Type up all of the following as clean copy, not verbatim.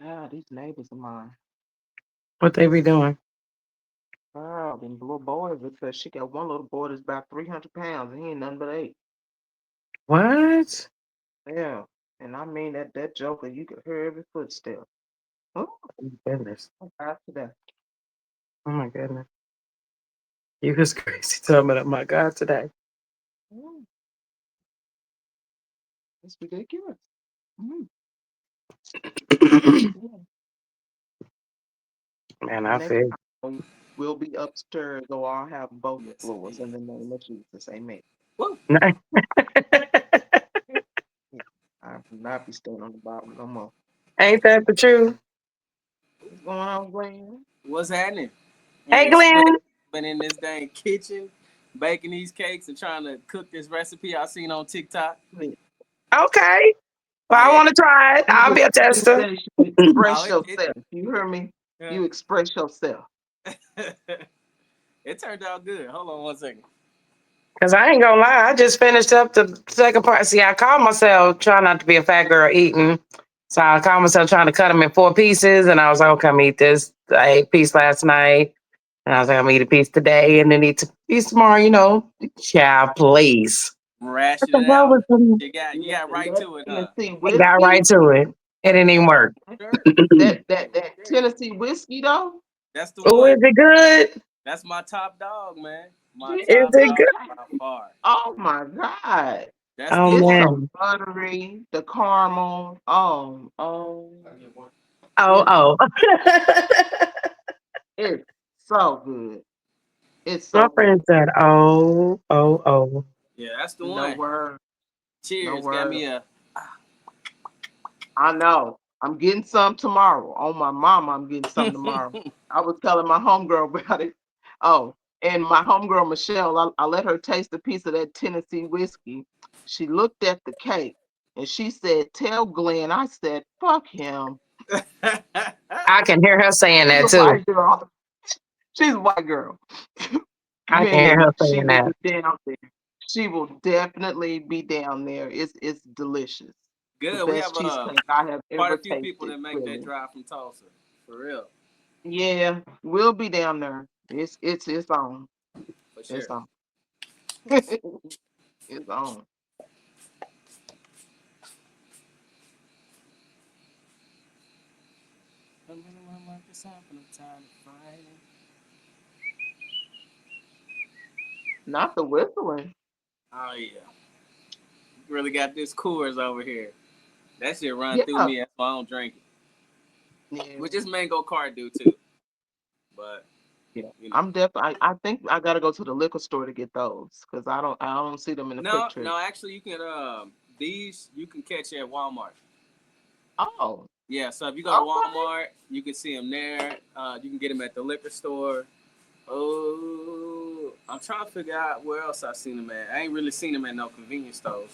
Ah, these neighbors of mine. What they be doing? Wow, them little boys. Because she got one little boy that's about 300 pounds, and he ain't nothing but eight. What? Yeah, and I mean that joker, you could hear every footstep. Oh, Oh my goodness. after that, Oh my goodness. You was crazy. Tell me that, my God, today. mm, it's ridiculous. Mm, yeah. Man, And I next feel. time we'll be upstairs, or I'll have both Yes, floors indeed. in the name of Jesus. Amen. Woo. Yeah, I will not be staying on the bottom no more. Ain't that the truth? What's going on, Glenn? What's happening? Hey, Man, sweat. Glenn. Been in this dang kitchen, baking these cakes and trying to cook this recipe I seen on TikTok. Glenn, Okay. Well, I Yeah. want to try it. I'll be a you tester. finish, you Oh, express it yourself. You hear me? yeah. You express yourself. It turned out good. Hold on one second. Because I ain't going to lie. I just finished up the second part. See, I called myself trying not to be a fat girl eating. So I called myself trying to cut them in 4 pieces. And I was like, okay, I'm eat this. I ate a piece last night. And I was like, I'm going to eat a piece today and then eat a piece tomorrow. Child, please. What Ration the it hell out. was the You Yeah, got and right that to it, huh? Tennessee I got right whiskey, to it. It didn't even work. Sure. that Tennessee whiskey though. That's the Oh, one. is it good? That's my top dog, man. My Is top it Jesus, dog good? by far. oh my God, That's Oh, the it's one. so man. buttery. The caramel. Oh, It's oh. it's so good. It's My so friend good. said, oh, oh, oh. Yeah, that's the No one. word. No Cheers. Got word. me a. I know. I'm getting some tomorrow. Oh my mama, I'm getting some tomorrow. I was telling my homegirl about it. Oh, and my homegirl Michelle, I let her taste a piece of that Tennessee whiskey. She looked at the cake and she said, "Tell Glenn." I said, "Fuck him." I can hear her saying She's that a too. white girl. She's a white girl. I can hear her Man, she saying will that. be down there. She will definitely be down there. It's delicious. The Good. We have best cheesecake I have quite a ever few people tasted, that make that really. drive from Tulsa. For real. Yeah, we'll be down there. It's on. For sure. It's on. It's on. Not the whistling. Oh yeah. Really got this Coors over here. That shit run through Yeah. me. That's why I don't drink it. Yeah. Which this mango card do too. But Yeah. you know. I'm definitely. I think I gotta go to the liquor store to get those because I don't see them in the quick No, trip. no, actually you can these you can catch at Walmart. Oh. Yeah, so if you go to Okay. Walmart, you can see them there. You can get them at the liquor store. Oh, I'm trying to figure out where else I seen them at. I ain't really seen them at no convenience stores.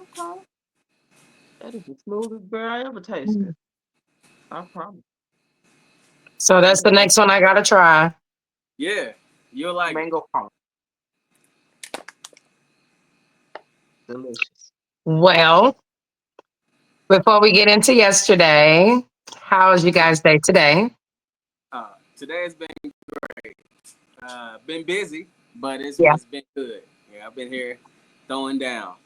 Okay. That is the smoothest beer I ever Mm. tasted. I promise. So that's the next one I got to try. Yeah, you'll like it. Mango pop. Delicious. Well, before we get into yesterday, how was you guys' day today? Today has been busy, but Yeah, it's been good. Yeah, I've been here throwing down.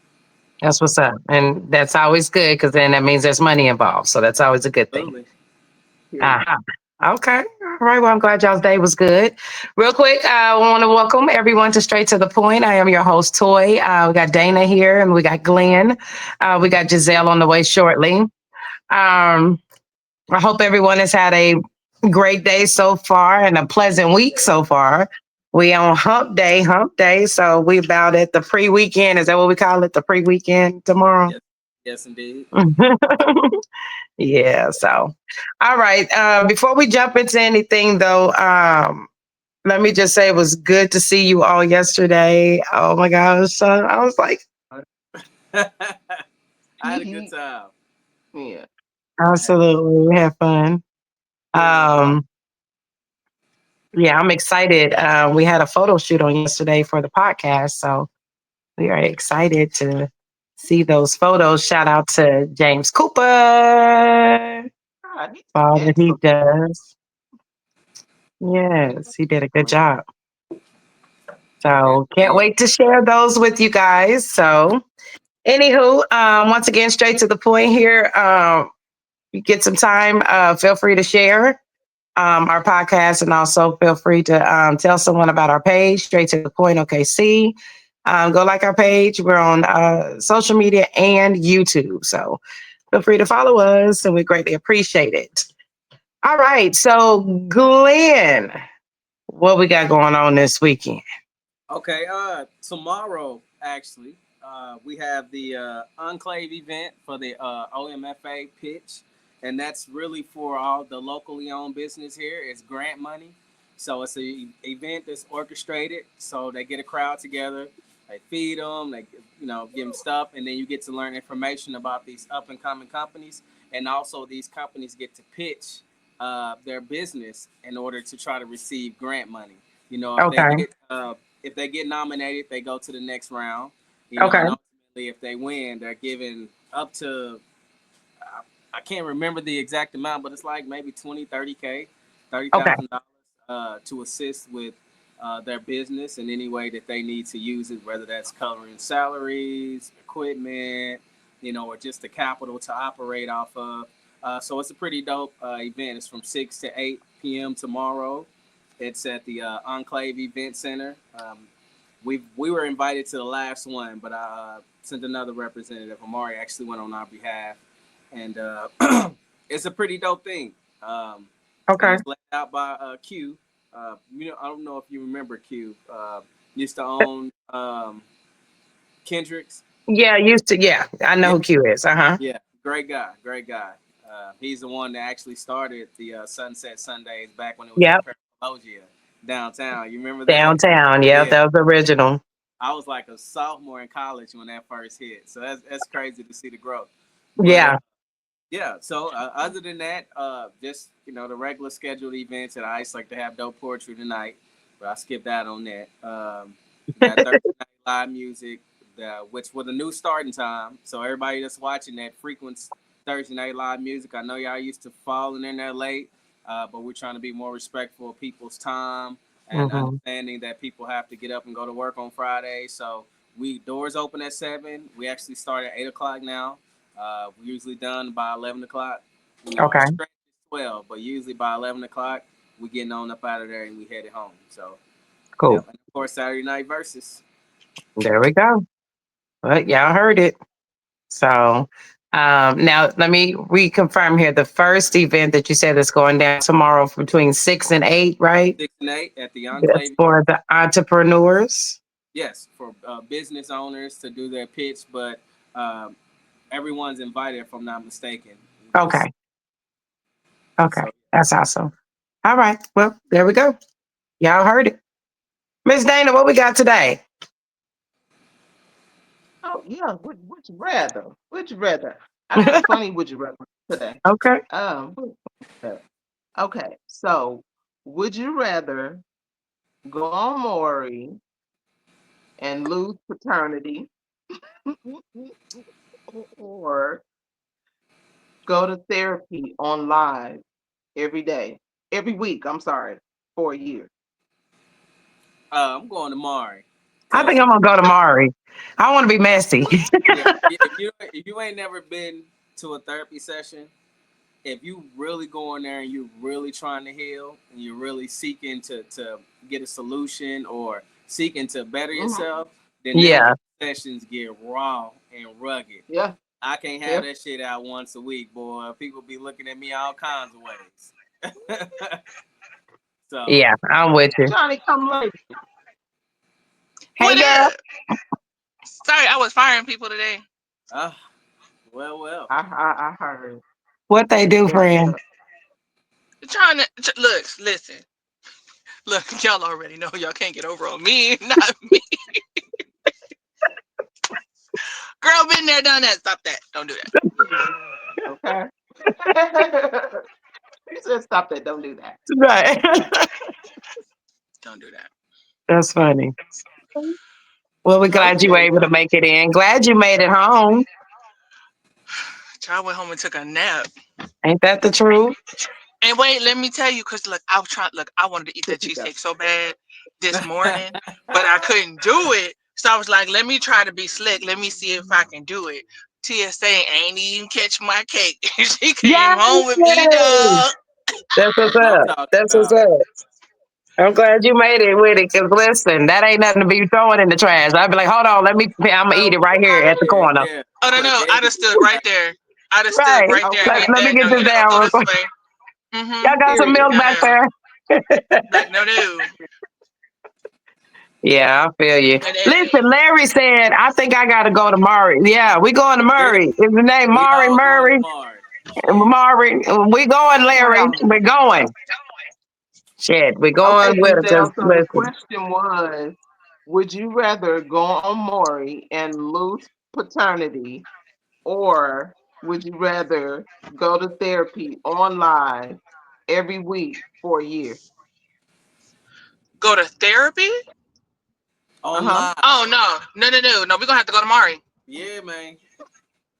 that's what's up. And that's always good because then that means there's money involved. So that's always a good thing. Absolutely. Period. Uh-huh. Okay. All right. Well, I'm glad y'all's day was good. Real quick, I want to welcome everyone to Straight to the Point. I am your host, Toy. We got Dana here and we got Glenn. We got Giselle on the way shortly. I hope everyone has had a great day so far and a pleasant week so far. We on hump day. So we about at the pre-weekend. Is that what we call it? The pre-weekend tomorrow? Yes, yes, indeed. Yeah. So, all right. Before we jump into anything, though, let me just say it was good to see you all yesterday. Oh my gosh, I was like, I had a good time. Yeah. I had a absolutely, we had fun. Yeah. Um, yeah, I'm excited. We had a photo shoot on yesterday for the podcast, so we are excited to see those photos. Shout out to James Cooper. God, he's all that he excellent. does. Yes, he did a good job. Yes, So can't indeed. wait to share those with you guys. So, anywho, once again, straight to the point here. You get some time, feel free to share our podcast, and also feel free to tell someone about our page, Straight to the Point OKC. Go like our page. We're on social media and YouTube. So feel free to follow us, and we greatly appreciate it. All right. So, Glenn, what we got going on this weekend? Okay, tomorrow actually, we have the Enclave event for the OMFA pitch, and that's really for all the locally owned business here. It's grant money, so it's a event that's orchestrated. So they get a crowd together, they feed them, they give them stuff, and then you get to learn information about these up and coming companies, and also these companies get to pitch their business in order to try to receive grant money. Okay. If they get nominated, they go to the next round. Okay. And ultimately, if they win, they're given up to I can't remember the exact amount, but it's like maybe 20, 30K, Okay. $30,000 to assist with their business in any way that they need to use it, whether that's covering salaries, equipment, or just the capital to operate off of. So it's a pretty dope event. It's from 6 to 8 p.m. tomorrow. It's at the Enclave Event Center. We were invited to the last one, but I sent another representative. Amari actually went on our behalf, and it's a pretty dope thing. And Okay. it's laid out by Q. I don't know if you remember Q. Used to own Kendrick's. Yeah, used to. Yeah, I know Yeah, who Q is. Uh huh. yeah, great guy, great guy. He's the one that actually started the Sunset Sundays back when it was in Yep. Paralogia downtown. You remember that? Downtown. Yeah, Yeah, that was original. I was like a sophomore in college when that first hit. So that's crazy to see the growth. But Yeah. yeah, so other than that, just the regular scheduled events at ICE, like to have dope poetry tonight, but I skipped out on that. We got Thursday night live music, which with a new starting time. So everybody that's watching that frequents Thursday night live music, I know y'all used to falling in there late, but we're trying to be more respectful of people's time and Hmm. understanding that people have to get up and go to work on Friday. So we doors open at 7. We actually start at 8 o'clock now. We're usually done by 11 o'clock. Okay. Stretch is 12, but usually by 11 o'clock, we getting on up out of there and we headed home. So, Cool. yep. And of course, Saturday night versus. There we go. But y'all heard it. So now let me reconfirm here. The first event that you said is going down tomorrow between 6 and 8, right? 6 and 8 at the That's Enclave. for the entrepreneurs. Yes, for business owners to do their pitch, but um, everyone's invited, if I'm not mistaken. Just Okay. Okay. so That's awesome. All right. Well, there we go. Y'all heard it. Miss Dana, what we got today? Oh yeah, would you rather? Would you rather? I got a funny would you rather today. Okay. Would you rather? Okay, so would you rather go on Maury and lose paternity, or go to therapy on live every day, every week? I'm sorry, for a year. I'm going to Mari I think because I'm gonna go to Mari. I want to be messy. yeah, if you ain't never been to a therapy session, if you really go in there and you're really trying to heal and you're really seeking to get a solution or seeking to better Hmm. yourself, then them Yeah. sessions get raw and rugged. Yeah, I can't have yeah. that shit out once a week, boy. People be looking at me all kinds of ways. So, Yeah. I'm with you. Johnny, come late. Who Hey, it girl. is? Sorry, I was firing people today. uh, well. I heard. What they do, Yeah, friend? yeah. Trying to look, listen, look. Y'all already know y'all can't get over on me, not me. Girl, been there, done that. Stop that. Don't do that. Okay. He said, "Stop that! Don't do that." Right. Don't do that. That's funny. Well, we're glad you were Okay, able to so make it in. Glad you made it home. Child went home and took a nap. Ain't that the truth? And wait, let me tell you, cause look, I was trying. Look, I wanted to eat that Cookie dough. cheesesteak so bad this morning, but I couldn't do it. So I was like, let me try to be slick. Let me see if I can do it. TSA ain't even catch my cake. She came Yes, home with me, dog. that's what's That's what I'm up. talking That's what's about. up. I'm glad you made it with it. Cause listen, that ain't nothing to be throwing in the trash. I'd be like, hold on, let me. I'm gonna eat it right here at the Okay. Yeah, corner. yeah. Oh no, Put a no, date I'd in have stood the right there. I'd have stood Right. right there and Okay. ate Let me that. get No, this you gotta down go real this quick. way. Mm-hmm. Y'all got some Period. milk back Uh-uh. there? Like no, no. Yeah, I feel you. And then Listen, Larry said, I think I got to go to Murray. Yeah, we going to Yeah, Murray. Is the name we Murray? all going Murray? tomorrow. Shit. Murray. We going, Larry. Now, We're going. Shit, we're okay, going with it. Cause Giselle. So the listen, question was, would you rather go on Maury and lose paternity, or would you rather go to therapy on live every week for a year? go to therapy? Uh On huh. live. Oh no. We're gonna have to go to Mari. Yeah, man.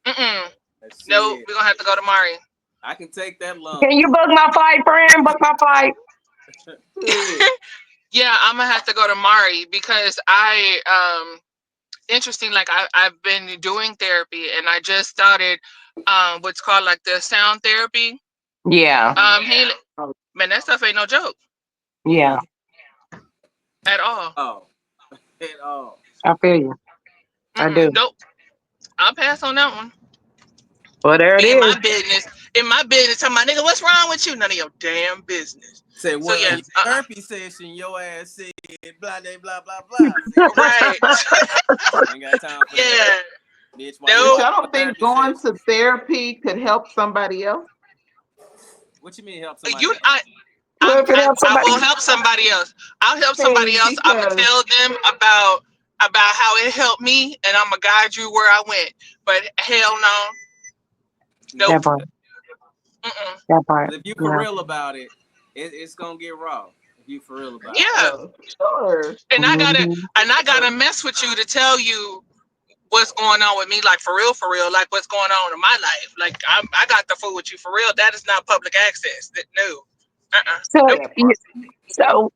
Mm-mm. That No, shit. we're gonna have to go to Mari. I can take that lump. can you book my flight, friend? Book my flight. Period. Yeah, I'm gonna have to go to Mari because interesting, like I've been doing therapy and I just started what's called like the sound therapy. Yeah, Healing. Oh, Man, that stuff ain't no joke yeah. Mm-mm. at all. Oh, at all. I feel you. I Mm-mm. do. Nope. I'll pass on that one. Well, there it Be in my is. business. In my business, tell my nigga, what's wrong with you? None of your damn business. Say, So well, yeah, in your therapy session, your ass said blah, blah, blah, blah, blah. See, right. ain't got time for that. Yeah. Bitch, why you but Nope. come y'all to a don't think therapy going session? to therapy could help somebody else? What you mean help You, somebody else? I, Well, if it helps I somebody, will help somebody else. I'll help I somebody mean, else. I'm gonna because tell them about how it helped me, and I'm gonna guide you where I went. But hell no, Yeah. that nope. part, Mm-mm. that part. 'Cause if you for Yeah. real about it, it's gonna get raw. If you for real about it. Yeah, yeah, sure. Hmm. and I gotta mess with you to tell you what's going on with me, like for real, like what's going on in my life. Like I got the fool with you for real. That is not public access. No, So, nope. That part. so,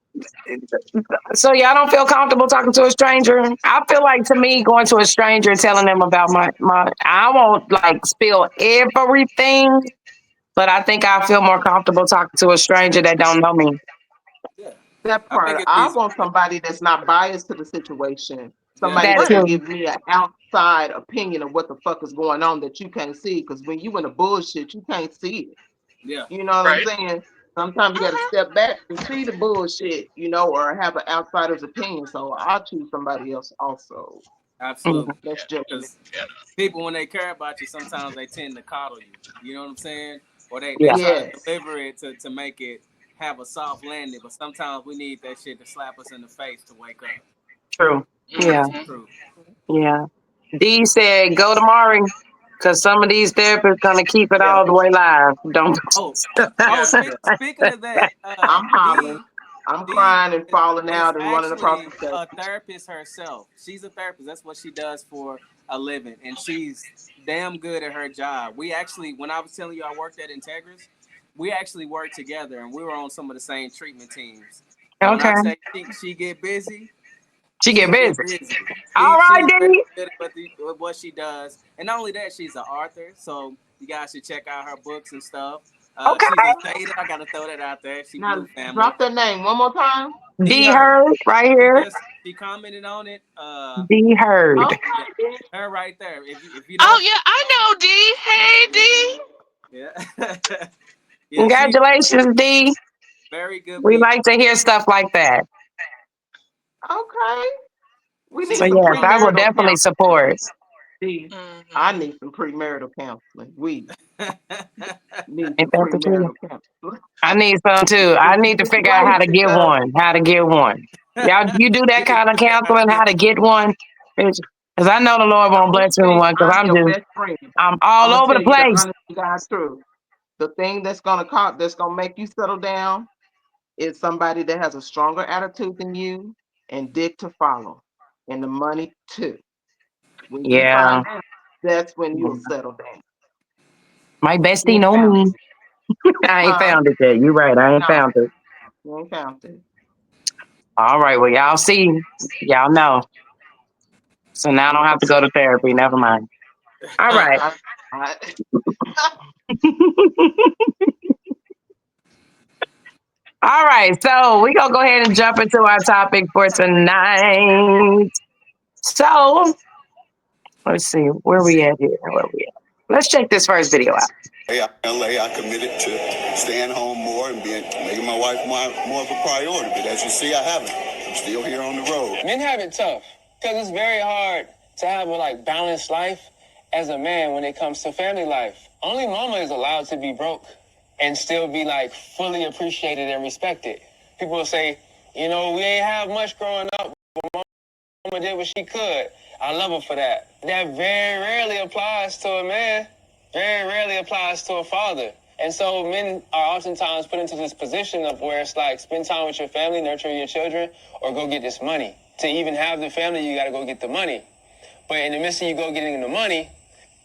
so y'all don't feel comfortable talking to a stranger? I feel like to me, going to a stranger and telling them about my, I won't like spill everything, but I think I feel more comfortable talking to a stranger that don't know me. Yeah. That I think part. it's I easier. want somebody that's not biased to the situation. Yeah. Somebody That that can Right. too. give me an outside opinion of what the fuck is going on that you can't see. Because when you in a bullshit, you can't see it. Yeah. You know what I'm Right. saying? Sometimes you got to Mhm. step back and see the bullshit, or have an outsider's opinion. So I'll choose somebody else also. Yeah. Absolutely. Less judgment. Because people, when they care about you, sometimes they tend to coddle you. You know what I'm saying? Or they Yeah. try to Yes. deliver it to make it have a soft landing. But sometimes we need that shit to slap us in the face to wake up. True. And Yeah. that's the Mhm. truth. Yeah. D said, go to Mari, because some of these therapists gonna keep it Yeah. all the way live. Don't. Oh, oh, Yeah. Yeah. speaking of that, I'm hollering. D I'm D crying and falling is out and running across actually the a stage. therapist herself. She's a therapist. That's what she does for a living, and she's damn good at her job. We actually, when I was telling you I worked at Integris, we actually worked together, and we were on some of the same treatment teams. And when I Okay. say she get busy, She she get busy. get busy. All right, She's very D. good at what she does, and not only that, she's an author. So you guys should check out her books and stuff. She's Okay. a Jada. I gotta throw that out there. She Now Blue family. drop that name one more time. D D her. heard right She here. just she commented on it. D heard. Yeah, Okay. her right there. If you Oh don't, yeah, I know D. Hey D. yeah, yeah, she's Congratulations, D. very good We people. like to hear stuff like that. Okay. We She So need some yes, I will premarital definitely counseling. support. See, I Mhm. need some premarital counseling. We need Ain't some that the truth? premarital counseling. I need some too. I Different need to figure out how to situations. get one. How to get one. Y'all, you do that You need to kind of figure out how to counseling, get how to get one? Because I know the Lord The won't only bless me with thing, one because I'm I'm your just, best friend. I'm I'm all gonna over tell the you the place. honest to God truth. The thing that's gonna make you settle down is somebody that has a stronger attitude than you and dick to follow. And the money too. When you Yeah. find out, that's when you'll settle down. My bestie Get know me. counseling. I ain't Huh? found it yet. You're right. I ain't No, found it. you ain't found it. All right. Well, y'all see. Y'all know. So now I don't have to go to therapy. Never mind. All right. I, I, All right. So we're going to go ahead and jump into our topic for tonight. So let's see. Where we at here? Where we at? Let's check this first video out. Hey, LA, I committed to staying home more and making my wife more of a priority. But as you see, I haven't. I'm still here on the road. Men have it tough because it's very hard to have a balanced life as a man when it comes to family life. Only mama is allowed to be broke and still be fully appreciated and respected. People will say, we ain't have much growing up, but mama did what she could. I love her for that. That very rarely applies to a man. Very rarely applies to a father. And so men are oftentimes put into this position of where it's spend time with your family, nurture your children, or go get this money. To even have the family, you got to go get the money. But in the midst of you go getting the money,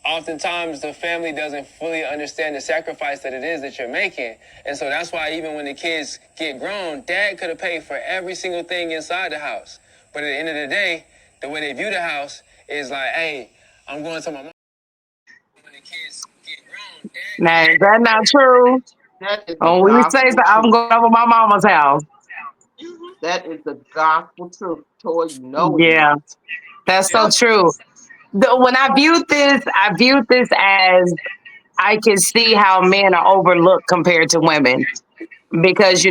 oftentimes the family doesn't fully understand the sacrifice that it is that you're making. And so that's why even when the kids get grown, dad could have paid for every single thing inside the house. But at the end of the day, the way they view the house is hey, I'm going to my mom. When the kids get grown, dad Now, could is that not true? that is the Oh, when you say so, gospel I'm truth. going over my mama's house. That is the gospel truth. Toy, you know it Yeah, is. that's so Yep. true. When I viewed this as I can see how men are overlooked compared to women. Because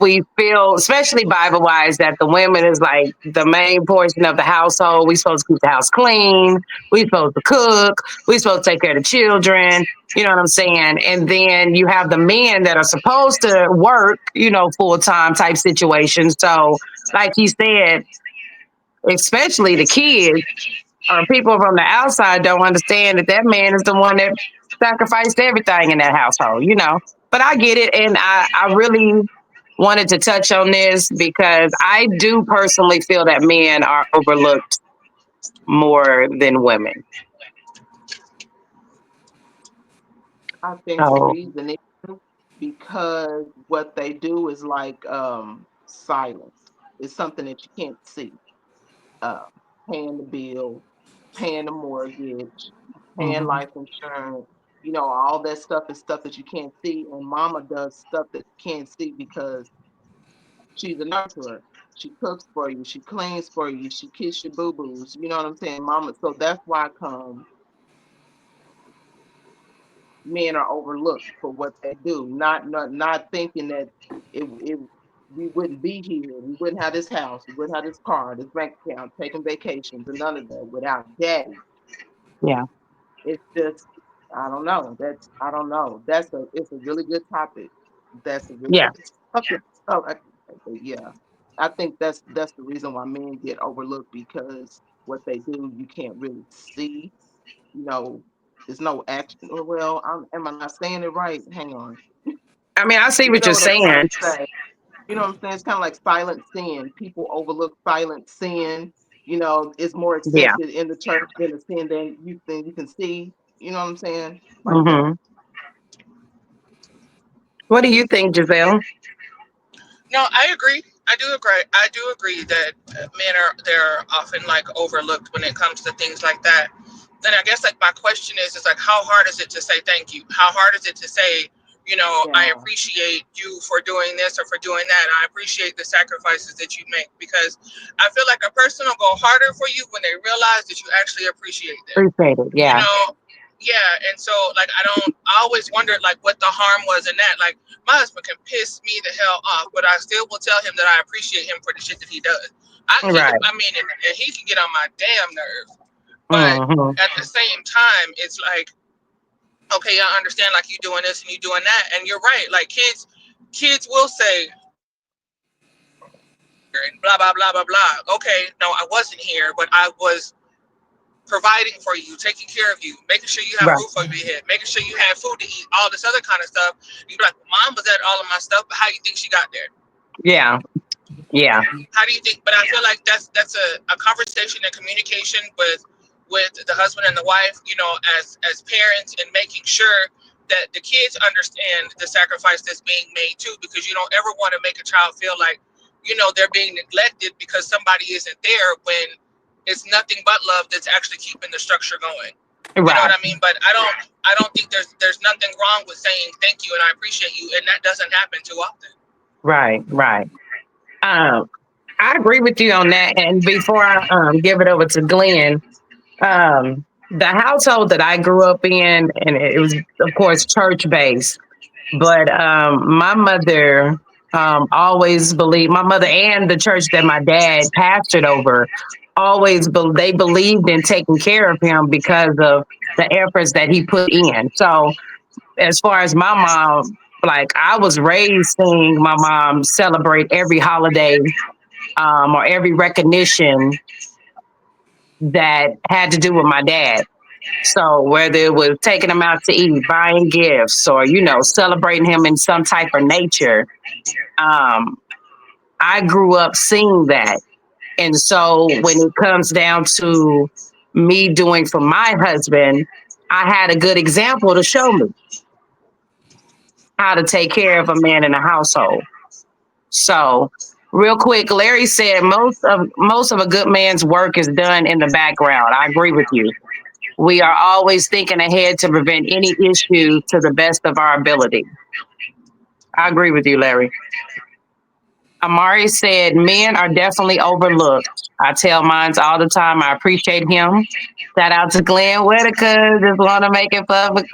we feel, especially Bible wise, that the women is the main portion of the household. We supposed to keep the house clean. We supposed to cook. We supposed to take care of the children. You know what I'm saying? And then you have the men that are supposed to work, full time type situations. So, like he said, especially the kids or people from the outside don't understand that man is the one that sacrificed everything in that household. But I get it. And I really wanted to touch on this because I do personally feel that men are overlooked more than women. I think the So, reason is because what they do is silence. It's something that you can't see. Uh, Paying the bill, paying the mortgage, paying mhm. life insurance. All that stuff is stuff that you can't see. And mama does stuff that you can't see because she's a nurturer. She cooks for you. She cleans for you. She kisses your boo boos. You know what I'm saying, mama? So that's why men are overlooked for what they do, not thinking that it we wouldn't be here, we wouldn't have this house, we wouldn't have this car, this bank account, taking vacations, and none of that without daddy. Yeah. It's just I don't know. I don't know. It's a really good topic. That's a really Yeah. good topic. Oh, yeah. I think that's the reason why men get overlooked because what they do you can't really see. You know, there's no action. Well, am I not saying it right? Hang on. I mean, I see You what know you're what I'm trying saying. to say. You know what I'm saying? It's kind of like silent sin. People overlook silent sin. It's more Yeah. accepted in the church than the sin than you can see. You know what I'm saying? Like that. Hmm. What do you think, Giselle? No, I agree. I do agree. I do agree that men are they're often overlooked when it comes to things like that. Then I guess my question is how hard is it to say thank you? How hard is it to say, I Yeah. appreciate you for doing this or for doing that. I appreciate the sacrifices that you make because I feel like a person will go harder for you when they realize that you actually appreciate them. Appreciate it. you Yeah. know yeah, and so I always wondered what the harm was in that. My husband can piss me the hell off, but I still will tell him that I appreciate him for the shit that he does. He can, Right. I mean, and he can get on my damn nerves, but Hmm. at the same time it's okay, I understand you doing this and you doing that, and you're right. Kids will say and blah blah blah blah blah. Okay, no, I wasn't here, but I was providing for you, taking care of you, making sure you have a Right. roof over your head, making sure you have food to eat, all this other kind of stuff. You be like, well, mom was at all of my stuff, but how do you think she got there? Yeah. Yeah. How do you think? But I feel like that's a conversation and communication with the husband and the wife, as parents, and making sure that the kids understand the sacrifice that's being made too, because you don't ever want to make a child feel like, they're being neglected because somebody isn't there, when it's nothing but love that's actually keeping the structure going. You know what Right, I mean? But I don't think there's nothing wrong with saying thank you and I appreciate you, and that doesn't happen too often. right, right. Um, I agree with you on that. And before I give it over to Glenn, the household that I grew up in, and it was, of course, church based, but my mother always believed, my mother and the church that my dad pastored over, they believed in taking care of him because of the efforts that he put in. So, as far as my mom, like I was raised seeing my mom celebrate every holiday or every recognition that had to do with my dad. So whether it was taking him out to eat, buying gifts, or celebrating him in some type of nature, um, I grew up seeing that. And so when it comes down to me doing for my husband, I had a good example to show me how to take care of a man in a household. So, real quick, Larry said most of a good man's work is done in the background. I agree with you. We are always thinking ahead to prevent any issue to the best of our ability. I agree with you, Larry. Amari said men are definitely overlooked. I tell mines all the time. I appreciate him. Shout out to Glenn Whitaker. Just want to make it public.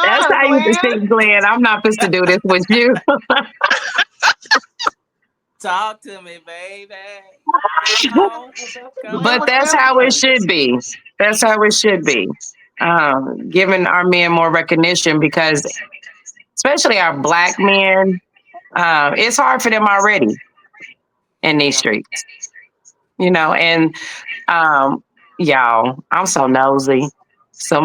That's how you can Glenn. think, Glenn. I'm not supposed to do this with you. Talk to me, baby. Come on. Come Glenn But was on. that's how it answering. should be. That's how it should be. Giving our men more recognition because, especially our black men, it's hard for them already in these Yeah, streets, And um, y'all, I'm so nosy. So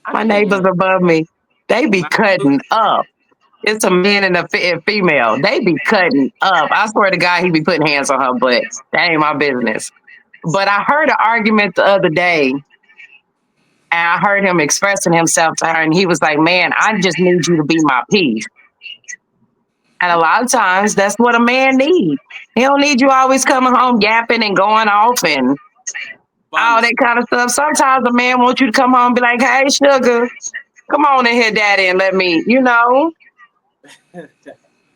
I my can't neighbors answer above me, they be Not you. cutting up. It's a man and a female. They be cutting up. I swear to God, he be putting hands on her butt. That ain't my business. But I heard an argument the other day, and I heard him expressing himself to her, and he was like, "Man, I just need you to be my peace." And a lot of times, that's what a man needs. He don't need you always coming home yapping and going off and all Bonus. that kind of stuff. Sometimes a man wants you to come home and be like, "Hey, sugar, come on in here, daddy, and let me."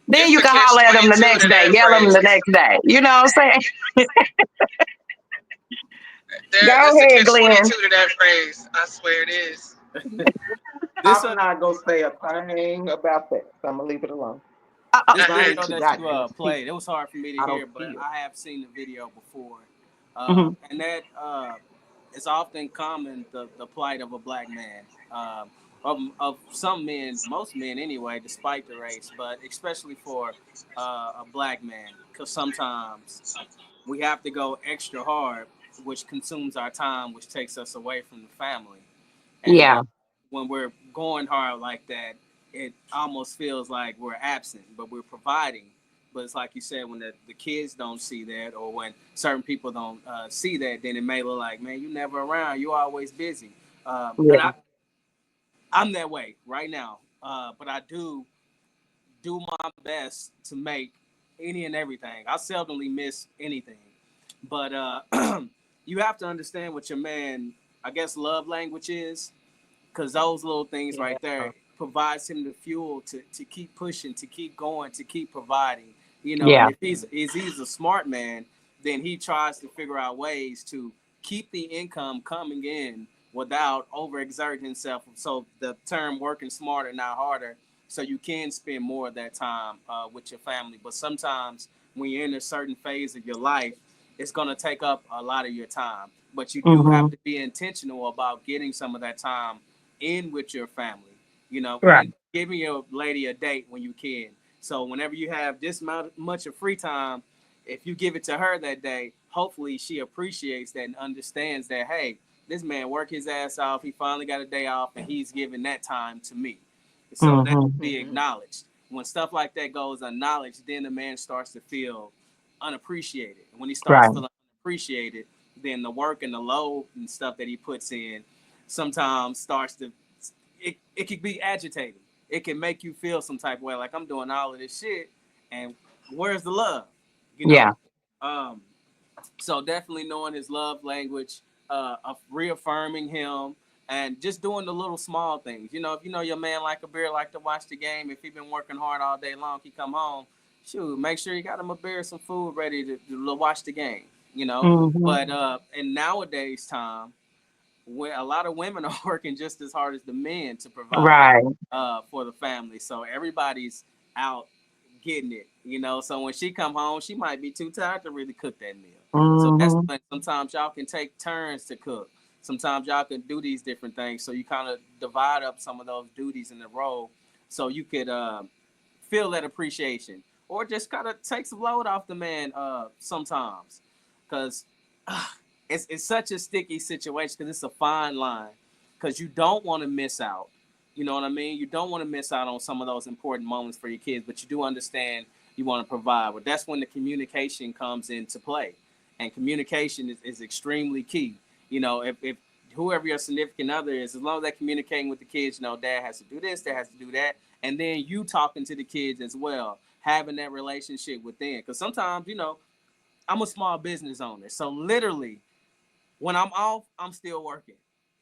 Then It's you a can catch holler at him the 22 next to day, that yell at him phrase. the next day. You know what I'm saying? Go It's a ahead, catch Glenn. 22 to that phrase. I swear it is. this I'm not gonna say a thing about that. So I'm gonna leave it alone. this Because I hate video to that you goddamn speak. played, it was hard for me to I hear, don't but feel. I have seen the video before, Mhm. and that is often common the plight of a black man, of some men, most men anyway, despite the race, but especially for a black man, because sometimes we have to go extra hard, which consumes our time, which takes us away from the family. And Yeah. when we're going hard like that, it almost feels like we're absent, but we're providing. But it's like you said, when the kids don't see that, or when certain people don't see that, then it may look like, man, you never around, you always busy. And Yeah. I'm that way right now. But I do my best to make any and everything. I seldomly miss anything. But you have to understand what your man, I guess, love language is, because those little things Yeah. right there provides him the fuel to keep pushing, to keep going, to keep providing. And Yeah. if he's a smart man, then he tries to figure out ways to keep the income coming in without overexerting himself. So the term working smarter, not harder, so you can spend more of that time with your family. But sometimes when you're in a certain phase of your life, it's going to take up a lot of your time. But you do have Hmm. to be intentional about getting some of that time in with your family. Right. And giving your lady a date when you can. So whenever you have this much of free time, if you give it to her that day, hopefully she appreciates that and understands that, hey, this man worked his ass off. He finally got a day off, and he's giving that time to me. So that Hmm. should be Hmm. acknowledged. When stuff like that goes unacknowledged, then the man starts to feel unappreciated. And when he starts Right. feeling unappreciated, then the work and the load and stuff that he puts in sometimes starts to it can be agitating. It can make you feel some type of way, like I'm doing all of this shit, and where's the love? You Yeah. know. Um, so definitely knowing his love language, of reaffirming him, and just doing the little small things. You know, if you know your man like a beer, like to watch the game. If he been working hard all day long, he come home. Shoot, make sure you got him a beer, some food ready to watch the game. You know, Hmm. but in nowadays time, where a lot of women are working just as hard as the men to provide Right. for the family. So everybody's out getting it, you know. So when she come home, she might be too tired to really cook that meal. So that's Hmm. when sometimes y'all can take turns to cook. Sometimes y'all can do these different things. So you kind of divide up some of those duties in the role, so you could feel that appreciation, or just kind of take some load off the man sometimes, because it's such a sticky situation, because it's a fine line, because you don't want to miss out. You know what I mean? You don't want to miss out on some of those important moments for your kids, but you do understand you want to provide. But that's when the communication comes into play, and communication is extremely key. You know, if whoever your significant other is, as long as they're communicating with the kids, you know, dad has to do this, dad has to do that, and then you talking to the kids as well, having that relationship with them. Because sometimes, you know, I'm a small business owner, so literally when I'm off, I'm still working.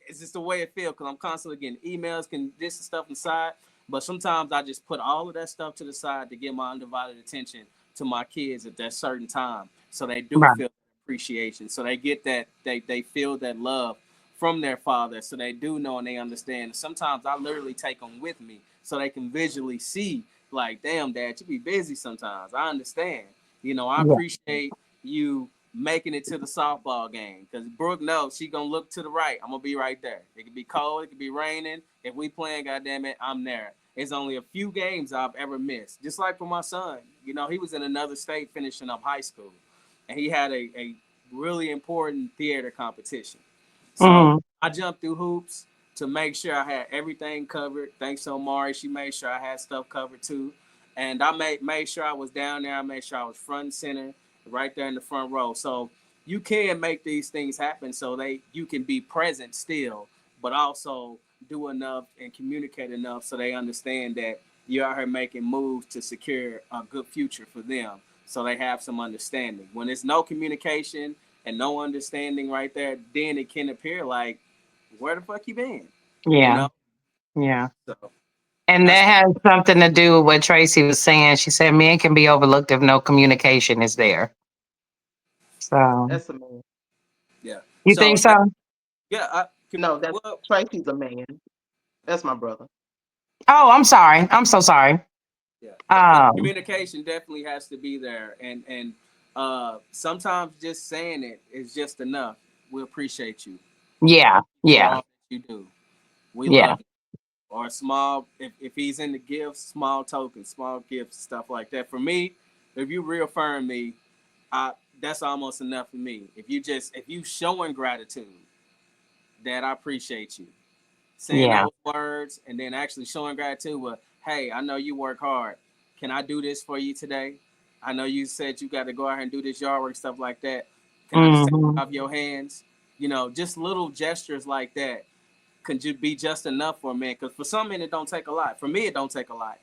It's just the way it feels, because I'm constantly getting emails, can this and stuff inside. But sometimes I just put all of that stuff to the side to give my undivided attention to my kids at that certain time, so they do Right. feel appreciation, so they get that they feel that love from their father, so they do know and they understand. Sometimes I literally take them with me so they can visually see, like, damn, dad, you be busy sometimes. I understand. You know, I Yeah. appreciate you making it to the softball game, because Brooke knows she gonna look to the right. I'm gonna be right there. It could be cold, it could be raining. If we playing, goddamn it, I'm there. It's only a few games I've ever missed. Just like for my son, you know, he was in another state finishing up high school, and he had a really important theater competition. So Hmm. I jumped through hoops to make sure I had everything covered. Thanks to Omari, she made sure I had stuff covered too. And I made sure I was down there. I made sure I was front and center, right there in the front row. So you can make these things happen, so you can be present still, but also do enough and communicate enough so they understand that you're out here making moves to secure a good future for them. So they have some understanding. When there's no communication and no understanding right there, then it can appear like, where the fuck you been? You Yeah. know? Yeah. So And that's that has something to do with what Tracy was saying. She said men can be overlooked if no communication is there. So That's a man. yeah. you think So so? yeah, I can No, that's well Tracy's a man. That's my brother. Oh, I'm sorry. I'm so sorry. yeah. The Um, communication definitely has to be there, and sometimes just saying it is just enough. We appreciate you. yeah, For yeah, all that you do. We yeah, love you. Or small, if he's in the gifts, small tokens, small gifts, stuff like that. For me, if you reaffirm me, I that's almost enough for me. If you showing gratitude, that I appreciate you, saying yeah. those words, and then actually showing gratitude with, hey, I know you work hard. Can I do this for you today? I know you said you got to go out here and do this yard work, stuff like that. Can I just take Hmm. it off your hands? You know, just little gestures like that can just be just enough for a man. Because for some men, it don't take a lot. For me, it don't take a lot.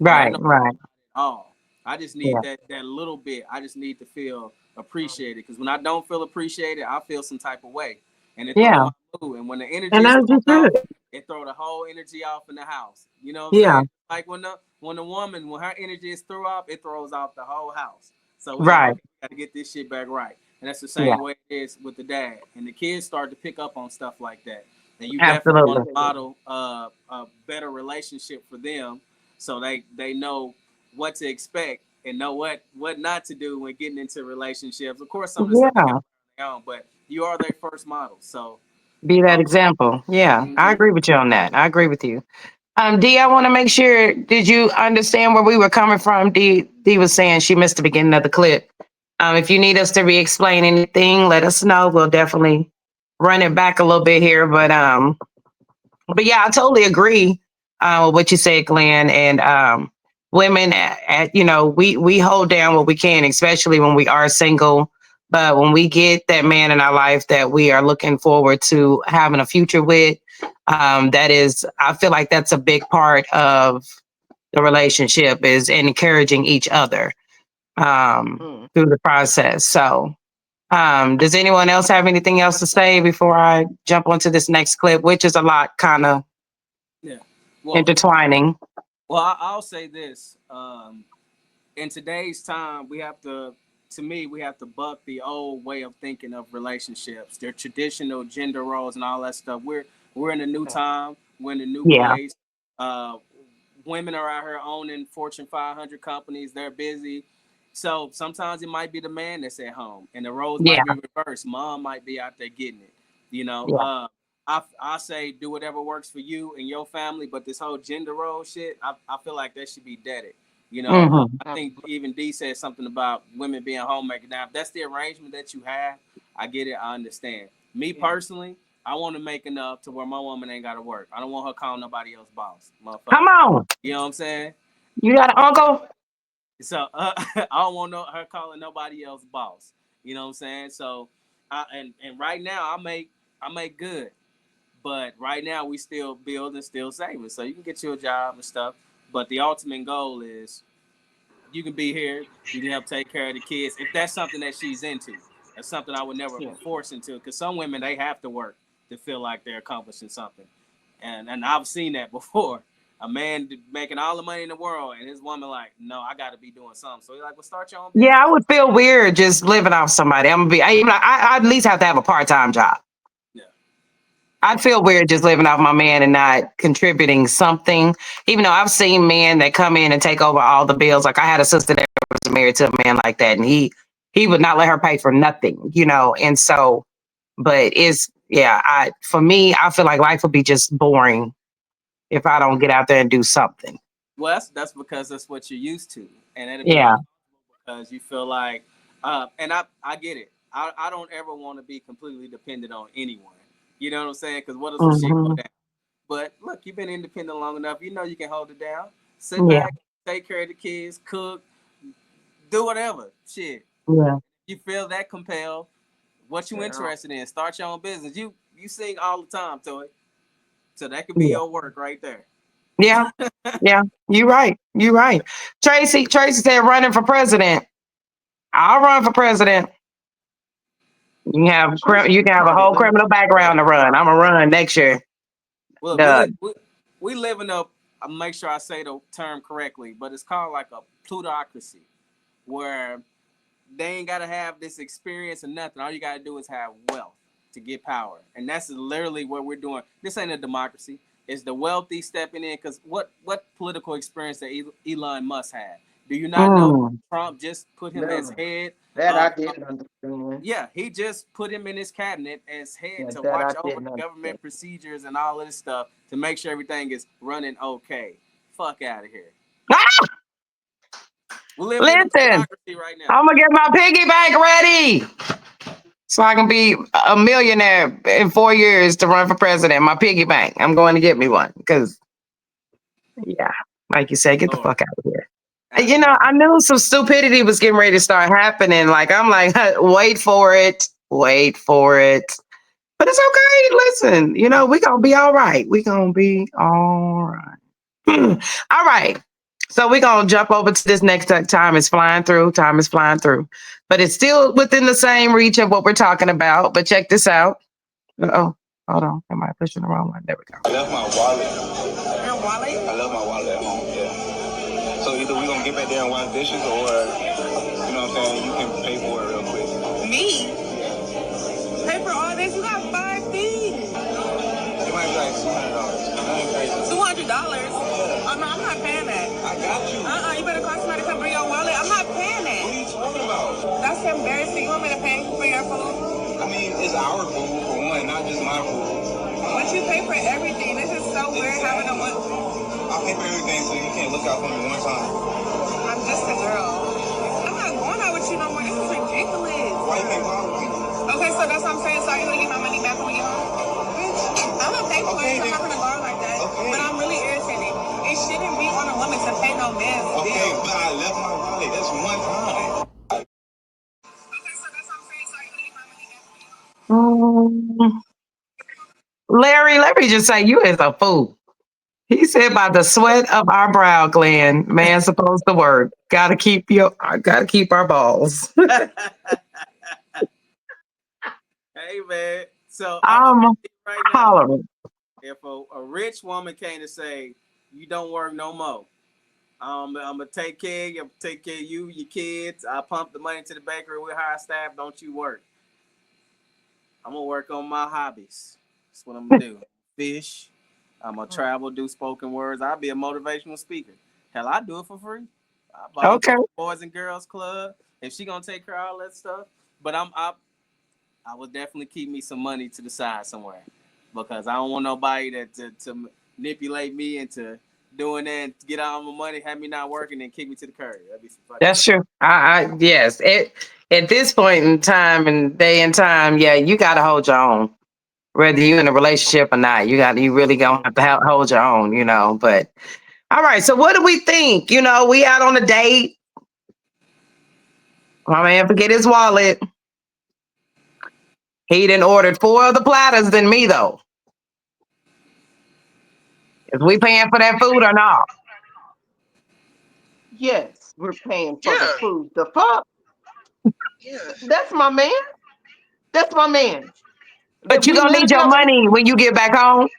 But I Right, know right. all. I just need Yeah, that little bit. I just need to feel appreciated. Because when I don't feel appreciated, I feel some type of way, and it throw yeah. my mood. And when the And energy is as thrown you off, should. it throw the whole energy off in the house. You know what I'm Yeah, saying? Like when the woman, when her energy is thrown off, it throws off the whole house. So we like, right. okay, we got to get this shit back right. And that's the Yeah, same way it is with the dad. And the kids start to pick up on stuff like that. And you definitely want absolutely. to model a better relationship for them, so they know what to expect and know what not to do when getting into relationships. Of course, some of the stuff they got Yeah. on their own, but you are their first model. So, Be that um, example. Yeah, I mhm. agree with you on that. I agree with you. D, I want to make sure, did you understand where we were coming from? D was saying she missed the beginning of the clip. If you need us to re-explain anything, let us know. We'll definitely run it back a little bit here. But yeah, I totally agree with what you said, Glenn. And women, we hold down what we can, especially when we are single. But when we get that man in our life that we are looking forward to having a future with, that is, I feel like that's a big part of the relationship is encouraging each other through the process. So, does anyone else have anything else to say before I jump onto this next clip, which is a lot kind of intertwining? Well, I'll say this. In today's time, to me, we have to buck the old way of thinking of relationships, their traditional gender roles and all that stuff. We're in a new time. We're in a new place. Women are out here owning Fortune 500 companies. They're busy. So sometimes it might be the man that's at home and the roles might be reversed. Mom might be out there getting it. I say do whatever works for you and your family, but this whole gender role shit, I feel like that should be deaded. I think even D said something about women being homemakers. Now, if that's the arrangement that you have, I get it. I understand. Me personally, I want to make enough to where my woman ain't got to work. I don't want her calling nobody else boss. Come on. You know what I'm saying? You got an uncle? So I don't want her calling nobody else boss. You know what I'm saying? So, and right now I make good, but right now we still building, still saving. So you can get you a job and stuff. But the ultimate goal is you can be here, you can help take care of the kids. If that's something that she's into, that's something I would never force into. Because some women, they have to work to feel like they're accomplishing something. And I've seen that before. A man making all the money in the world and his woman like, no, I got to be doing something. So he's like, well, start your own business. Yeah, I would feel weird just living off somebody. I at least have to have a part-time job. I'd feel weird just living off my man and not contributing something. Even though I've seen men that come in and take over all the bills. Like I had a sister that was married to a man like that, and he would not let her pay for nothing, And so, but for me, I feel like life would be just boring if I don't get out there and do something. Well, that's because that's what you're used to, and it'll be because you feel like, and I get it. I don't ever want to be completely dependent on anyone. You know what I'm saying? Because what if some shit go down? But look, you've been independent long enough. You know you can hold it down. Sit back, take care of the kids, cook, do whatever. Shit. Yeah. You feel that compelled. What you interested in? Start your own business. You sing all the time, Toy. So that could be your work right there. Yeah. Yeah. You're right. Tracy said running for president. I'll run for president. You can have a whole criminal background to run. I'm gonna run next year. Well, we live in I'll make sure I say the term correctly, but it's called like a plutocracy, where they ain't gotta have this experience or nothing. All you gotta do is have wealth to get power, and that's literally what we're doing. This ain't a democracy. It's the wealthy stepping in. Because what political experience that Elon Musk had? Do you not know Trump just put him as head? That I didn't understand. Yeah, he just put him in his cabinet as head to watch over the government procedures and all of this stuff to make sure everything is running okay. Fuck out of here. We're living in democracy right now. I'm gonna get my piggy bank ready so I can be a millionaire in 4 years to run for president. My piggy bank. I'm going to get me one because, like you said, get the fuck out of here. I knew some stupidity was getting ready to start happening. Like, I'm like, wait for it. But it's okay. Listen, we're going to be all right. All right. So we're going to jump over to this next time is flying through. But it's still within the same reach of what we're talking about. But check this out. Oh, hold on. Am I pushing the wrong one? There we go. I left my wallet. Your wallet? I left my wallet at home, So either we're going to get back there and wash dishes or, you know what I'm saying, you can pay for it real quick. Me? Pay for all this? You got 5 feet. It might be like $200. $200? Oh, no, I'm not paying that. I got you. You better call somebody to come bring your wallet. I'm not paying that. What are you talking about? That's embarrassing. You want me to pay for your food? I mean, it's our food for one, not just my food. But you pay for everything. This is so weird having a one. I'll pay for everything so you can't look out for me one time. I'm just a girl. I'm not going out with you no more. This is ridiculous. Why you can't go out with me? Okay, so that's what I'm saying. So are you going to get my money back when we get home? I'm going to pay for it. I'm not going to go out like that. Okay. But I'm really irritated. It shouldn't be on a woman to pay no man's bill. Okay, but I left my wallet. That's one time. me just say, you is a fool. He said, by the sweat of our brow, Glenn, man supposed to work. Gotta keep our balls. Hey man, so I'm I'm right now. hollering. If a rich woman came to say you don't work no more, I'm gonna take care of you, take care of you, your kids. I pump the money to the bakery. We hire staff. Don't you work? I'm gonna work on my hobbies. That's what I'm gonna do. Fish. I'm gonna travel, do spoken words. I'll be a motivational speaker. Hell, I do it for free. I volunteer Okay. for Boys and Girls Club. If she gonna take care of all that stuff, but I will definitely keep me some money to the side somewhere because I don't want nobody to manipulate me into doing that and get all my money, have me not working, and kick me to the curb. That'd be some fucking That's shit. true. Yes. At this point in time and day and time, yeah, you gotta hold your own. Whether you in a relationship or not, you really gonna have to hold your own, But all right, so what do we think? We out on a date. My man forget his wallet. He done ordered 4 other platters than me though. Is we paying for that food or not? Yes, we're paying for the Yeah, food. The fuck? yeah, That's my man. That's my man. But That you we gonna live need your together. money when you get back home.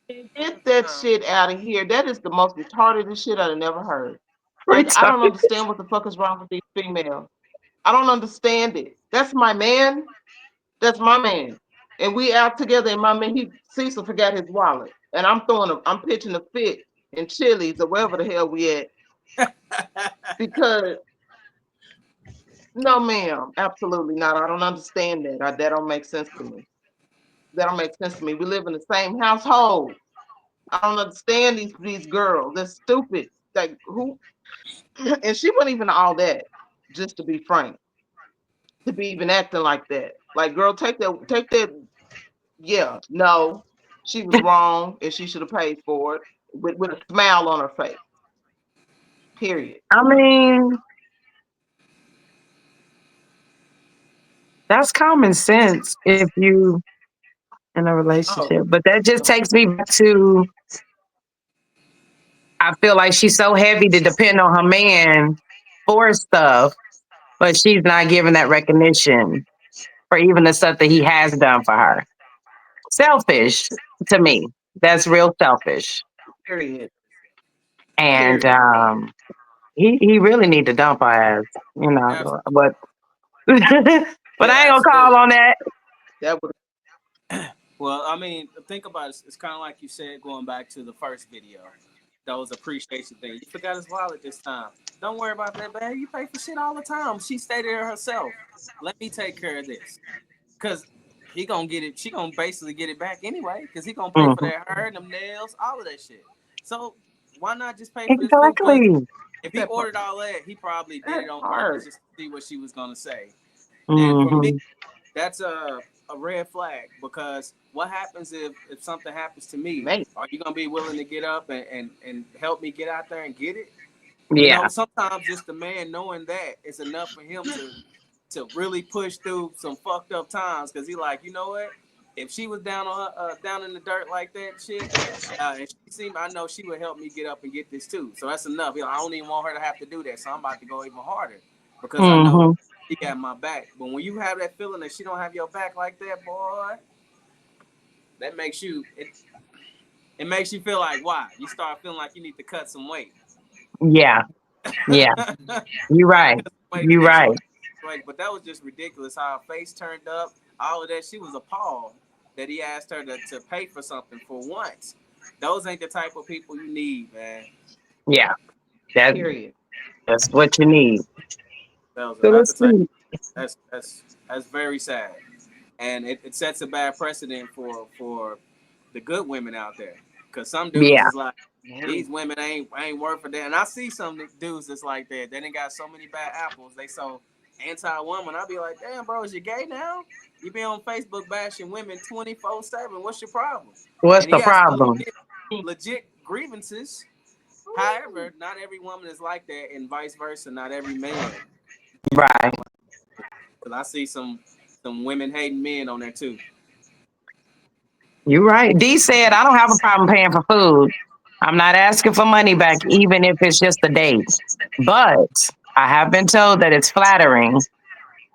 Get that no. shit out of here. That is the most retarded shit I've never heard. Like, I don't Retarded. understand what the fuck is wrong with these females. I don't understand it. That's my man. That's my man. And we out together, and my man, Cecil forgot his wallet. And I'm pitching a fit in Chili's or wherever the hell we at. Because no, ma'am, absolutely not. I don't understand that. That don't make sense to me. That don't make sense to me. We live in the same household. I don't understand these girls. They're stupid. Like who? And she wasn't even all that. Just to be frank, to be even acting like that. Like, girl, take that. Yeah, no, she was wrong, and she should have paid for it with a smile on her face. Period. I mean, that's common sense if you in a Oh, relationship. But that just takes me back to I feel like she's so heavy to depend on her man for stuff, but she's not giving that recognition for even the stuff that he has done for her. Selfish to me. That's real selfish. period. And Period. he really need to dump her ass, Absolutely. but but I Yeah, ain't gonna call absolutely. on that. That would. Well, I mean, think about it. It's kind of like you said, going back to the first video, those appreciation things. You forgot his wallet this time. Don't worry about that, babe. You pay for shit all the time. She stated it herself. Let me take care of this, cause he gonna get it. She gonna basically get it back anyway, cause he gonna pay for Mhm. that hair, them nails, all of that shit. So why not just pay for this food? Cause Exactly. if he That part. ordered all that, he probably did That it on purpose part. just to see what she was gonna say. And for me, Hmm. that's a red flag because what happens if something happens to me? Mate. Are you gonna be willing to get up and help me get out there and get it? Yeah. Sometimes just the man knowing that is enough for him to really push through some fucked up times because he like, you know what? If she was down on her, down in the dirt like that shit, and she seemed, I know she would help me get up and get this too. So that's enough. I don't even want her to have to do that. So I'm about to go even harder because I know Hmm. she got my back. But when you have that feeling that she don't have your back like that, boy, that makes it makes you feel like why? You start feeling like you need to cut some weight. Yeah. Yeah. You're right. Way to You're get you right. out. Right, but that was just ridiculous how her face turned up. All of that, she was appalled that he asked her to pay for something for once. Those ain't the type of people you need, man. Yeah. That Period. that's what you need. Those, So I have let's to tell you, see. that's very sad, and it sets a bad precedent for the good women out there. Cause some dudes Yeah. is like, these women ain't worth it. And I see some dudes that's like that. They done got so many bad apples. They so anti-woman. I be like, damn, bro, is you gay now? You be on Facebook bashing women 24/7. What's your problem? What's And he the has some problem? legit grievances. However, not every woman is like that, and vice versa. Not every man is Right. like. Cause I see some women hating men on there too. You're right. D said, I don't have a problem paying for food. I'm not asking for money back, even if it's just a date. But I have been told that it's flattering,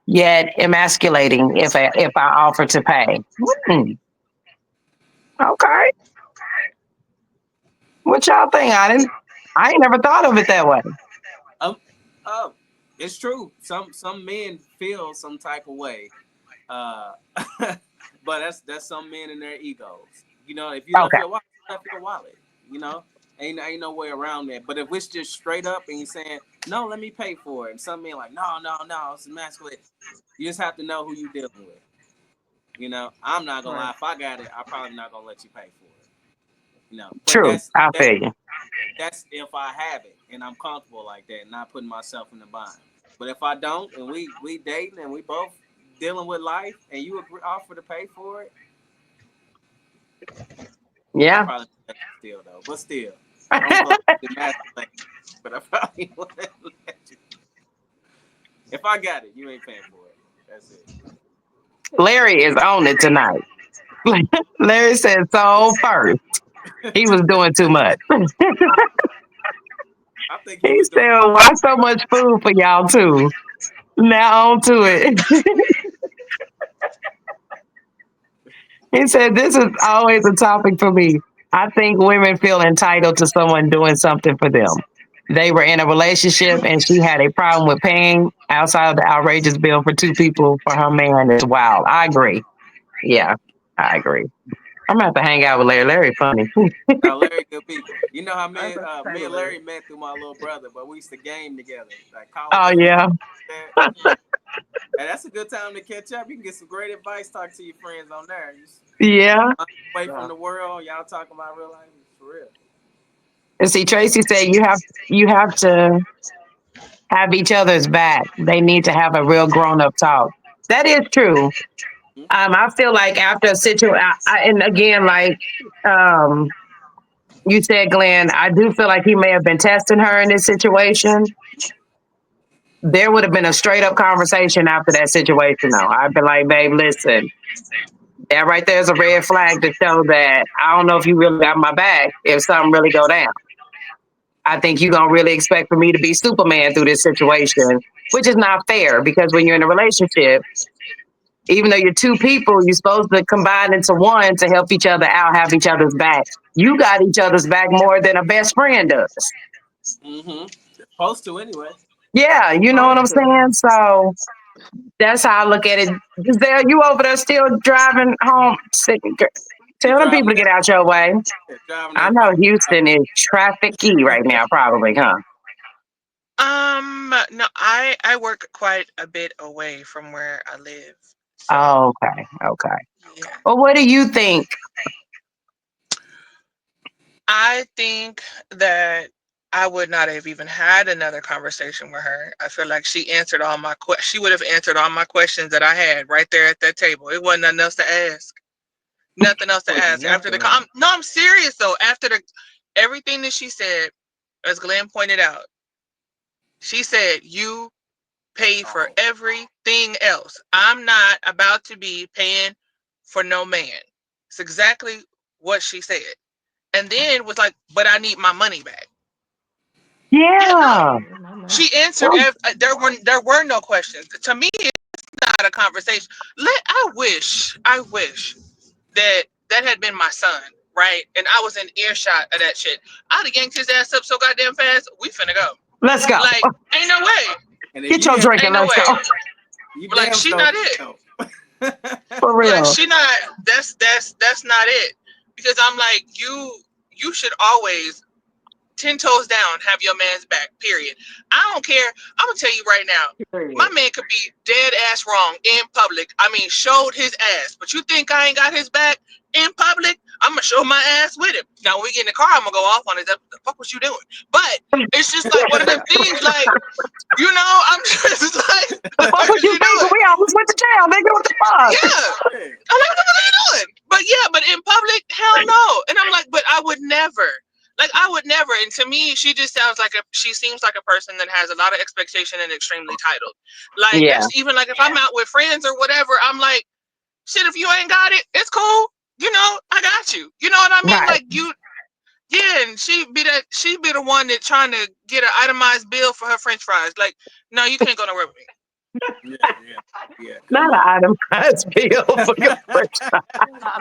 yet emasculating if I offer to pay. Hmm, okay. What y'all think? I ain't never thought of it that way. Um, uh, it's true. Some men feel some type of way, uh, but that's some men in their egos. You know, if you left Okay. your wallet, you left your wallet. You know, ain't no way around that. But if it's just straight up and you're saying no, let me pay for it, and some men like no, it's emasculate. You just have to know who you dealing with. You know, I'm not gonna lie. If I got it, I'm probably not gonna let you pay for it. You know, but True. I feel you. that's if I have it and I'm comfortable like that, not putting myself in the bind. But if I don't, and we dating and we both dealing with life, and you agree, offer to pay for it, I Yeah. probably let you still though. But still, don't feel like the master. But I probably wouldn't let you. If I got it, you ain't paying for it. That's it. Larry is on it tonight. Larry said so first. He was doing too much. I think he He was doing. said, why so much food for y'all too? Now on to it. He said, this is always a topic for me. I think women feel entitled to someone doing something for them. They were in a relationship and she had a problem with paying outside of the outrageous bill for two people for her man is wild. I agree. Yeah, I agree. I'm gonna have to hang out with Larry. Larry funny. No, Larry, good people. You know how I was about to say me and Larry. Larry met through my little brother, but we used to game together, like Call of Oh Duty. yeah. And that's a good time to catch up. You can get some great advice, talk to your friends on there. Just Yeah. away from Yeah. the world, y'all talking about real life for real. And see, Tracy said you have to have each other's back. They need to have a real grown up talk. That is true. Hmm? I feel like after a situation, and again, like um, you said, Glenn, I do feel like he may have been testing her in this situation. There would have been a straight up conversation after that situation, though. I'd be like, babe, listen, that right there is a red flag to show that I don't know if you really got my back if something really go down. I think you're going to really expect for me to be Superman through this situation, which is not fair because when you're in a relationship, even though you're two people, you're supposed to combine into one to help each other out, have each other's back. You got each other's back more than a best friend does. Mm-hmm. Supposed to anyway. Yeah, you know what Supposed I'm to. saying? So that's how I look at it. Giselle, you over there still driving home? He Tell them people driving to that get out your way. driving I that know fast. Houston is trafficy right now, probably, huh? No, I work quite a bit away from where I live. So, Oh, okay, okay. yeah. Well, what do you think? I think that I would not have even had another conversation with her. I feel like she answered all my she would have answered all my questions that I had right there at that table. It wasn't nothing else to ask. Nothing else to Wasn't ask. After the nothing else. no, I'm serious though. After the everything that she said, as Glenn pointed out, she said you pay for Oh. everything else. I'm not about to be paying for no man. It's exactly what she said. And then was like, but I need my money back. Yeah, no. Yeah. She answered. Well, There were no questions. To me, it's not a conversation. I wish that that had been my son, right? And I was in earshot of that shit. I'd have yanked his ass up so goddamn fast. We finna go. let's go. Like, ain't no way. And if Get you your didn't, drink Ain't and no let's way. go. you Like, damn she sure not it. know. For Like, real. she not. That's not it. Because I'm like, you should always 10 toes down, have your man's back, period. I don't care. I'm going to tell you right now, my Period. man could be dead ass wrong in public. I mean, showed his ass. But you think I ain't got his back in public? I'm going to show my ass with him. Now, when we get in the car, I'm going to go off on it. The fuck was you doing? But it's just like one of them things, like, I'm just like, The the fuck fuck would is you you think? doing? We almost went to jail. Nigga, what the fuck? Yeah. I'm like, what are you doing? But yeah, but in public, hell no. And I'm like, but I would never. Like, I would never. And to me, she just she seems like a person that has a lot of expectation and extremely titled. Like, Yeah. that's even like if I'm out with friends or whatever, I'm like, shit, if you ain't got it, it's cool. I got you. You know what I mean? Right. Like you, yeah, and she'd be the one that trying to get an itemized bill for her French fries. Like, no, you can't go nowhere with me. Yeah, yeah, yeah. Come Not on. an itemized bill for your first time.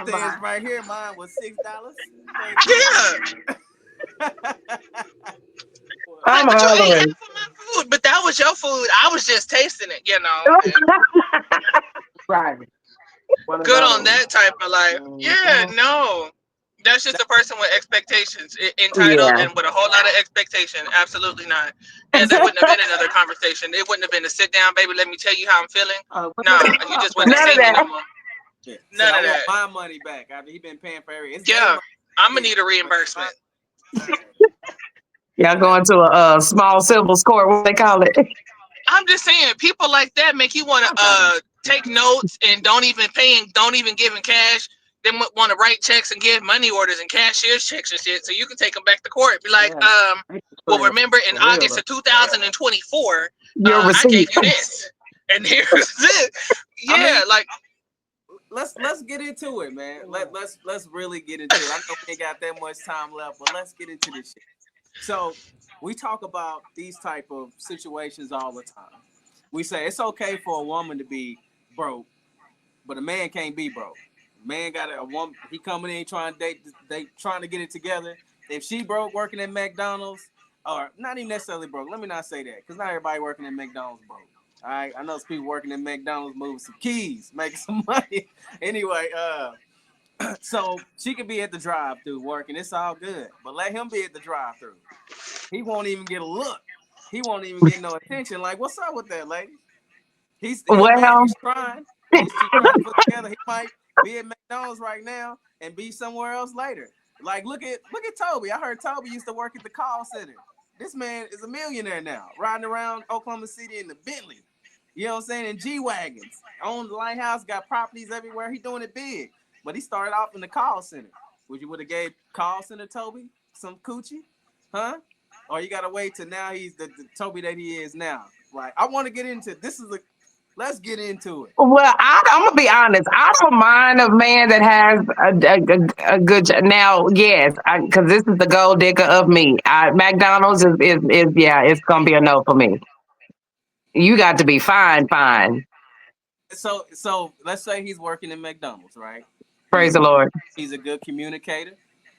Says right here, mine was $6. Thank Yeah, you. like, I'm but you ate hungry. half of my food, but that was your food. I was just tasting it, and Right. One of good on those. that type of life. Yeah, Mhm. no. That's just a person with expectations, entitled Yeah. and with a whole lot of expectation. Absolutely not. And there wouldn't have been another conversation. It wouldn't have been a sit down, baby. Let me tell you how I'm feeling. What No, they you talk just wouldn't have about? None of seen me no that. more. Yeah. Say None I of want that. my money back after he been paying for everything. It's their Yeah, money. I'm gonna Please. need a reimbursement. All right. Y'all Whatever. going to a small civil court, what they call it. I'm just saying, people like that make you want to I'm not a take notes and don't even pay and don't even give in cash. Then want to write checks and give money orders and cashier's checks and shit, so you can take them back to court. Be like, Yeah. Paper well, trail. remember in For real August though. of 2024, Your I gave receipt. you this, and here's it. I Yeah, mean, like let's get into it, man. Let's really get into it. I know we ain't got that much time left, but let's get into this shit. So we talk about these type of situations all the time. We say it's okay for a woman to be broke, but a man can't be broke. Man got a woman. He coming in trying to date. They trying to get it together. If she broke working at McDonald's, or not even necessarily broke. Let me not say that, because not everybody working at McDonald's broke. All right, I know some people working at McDonald's moving some keys, making some money. Anyway, so she could be at the drive-through working. It's all good, but let him be at the drive-through. He won't even get a look. He won't even get no attention. Like, what's up with that, lady? He a man. Well, He's trying. She's trying to put together. He might be at McDonald's right now and be somewhere else later. Like, look at Toby. I heard Toby used to work at the call center. This man is a millionaire now, riding around Oklahoma City in the Bentley. You know what I'm saying? In G wagons, owned the lighthouse, got properties everywhere. He doing it big. But he started off in the call center. Would have gave call center Toby some coochie, huh? Or you gotta wait till now he's the Toby that he is now. Like, I want to get into this. Let's get into it. I'm gonna be honest. I don't mind a man that has a good now. Yes, because this is the gold digger of me. McDonald's is yeah, it's gonna be a no for me. You got to be fine, fine. So let's say he's working in McDonald's, right? Praise He's the Lord. he's a good communicator.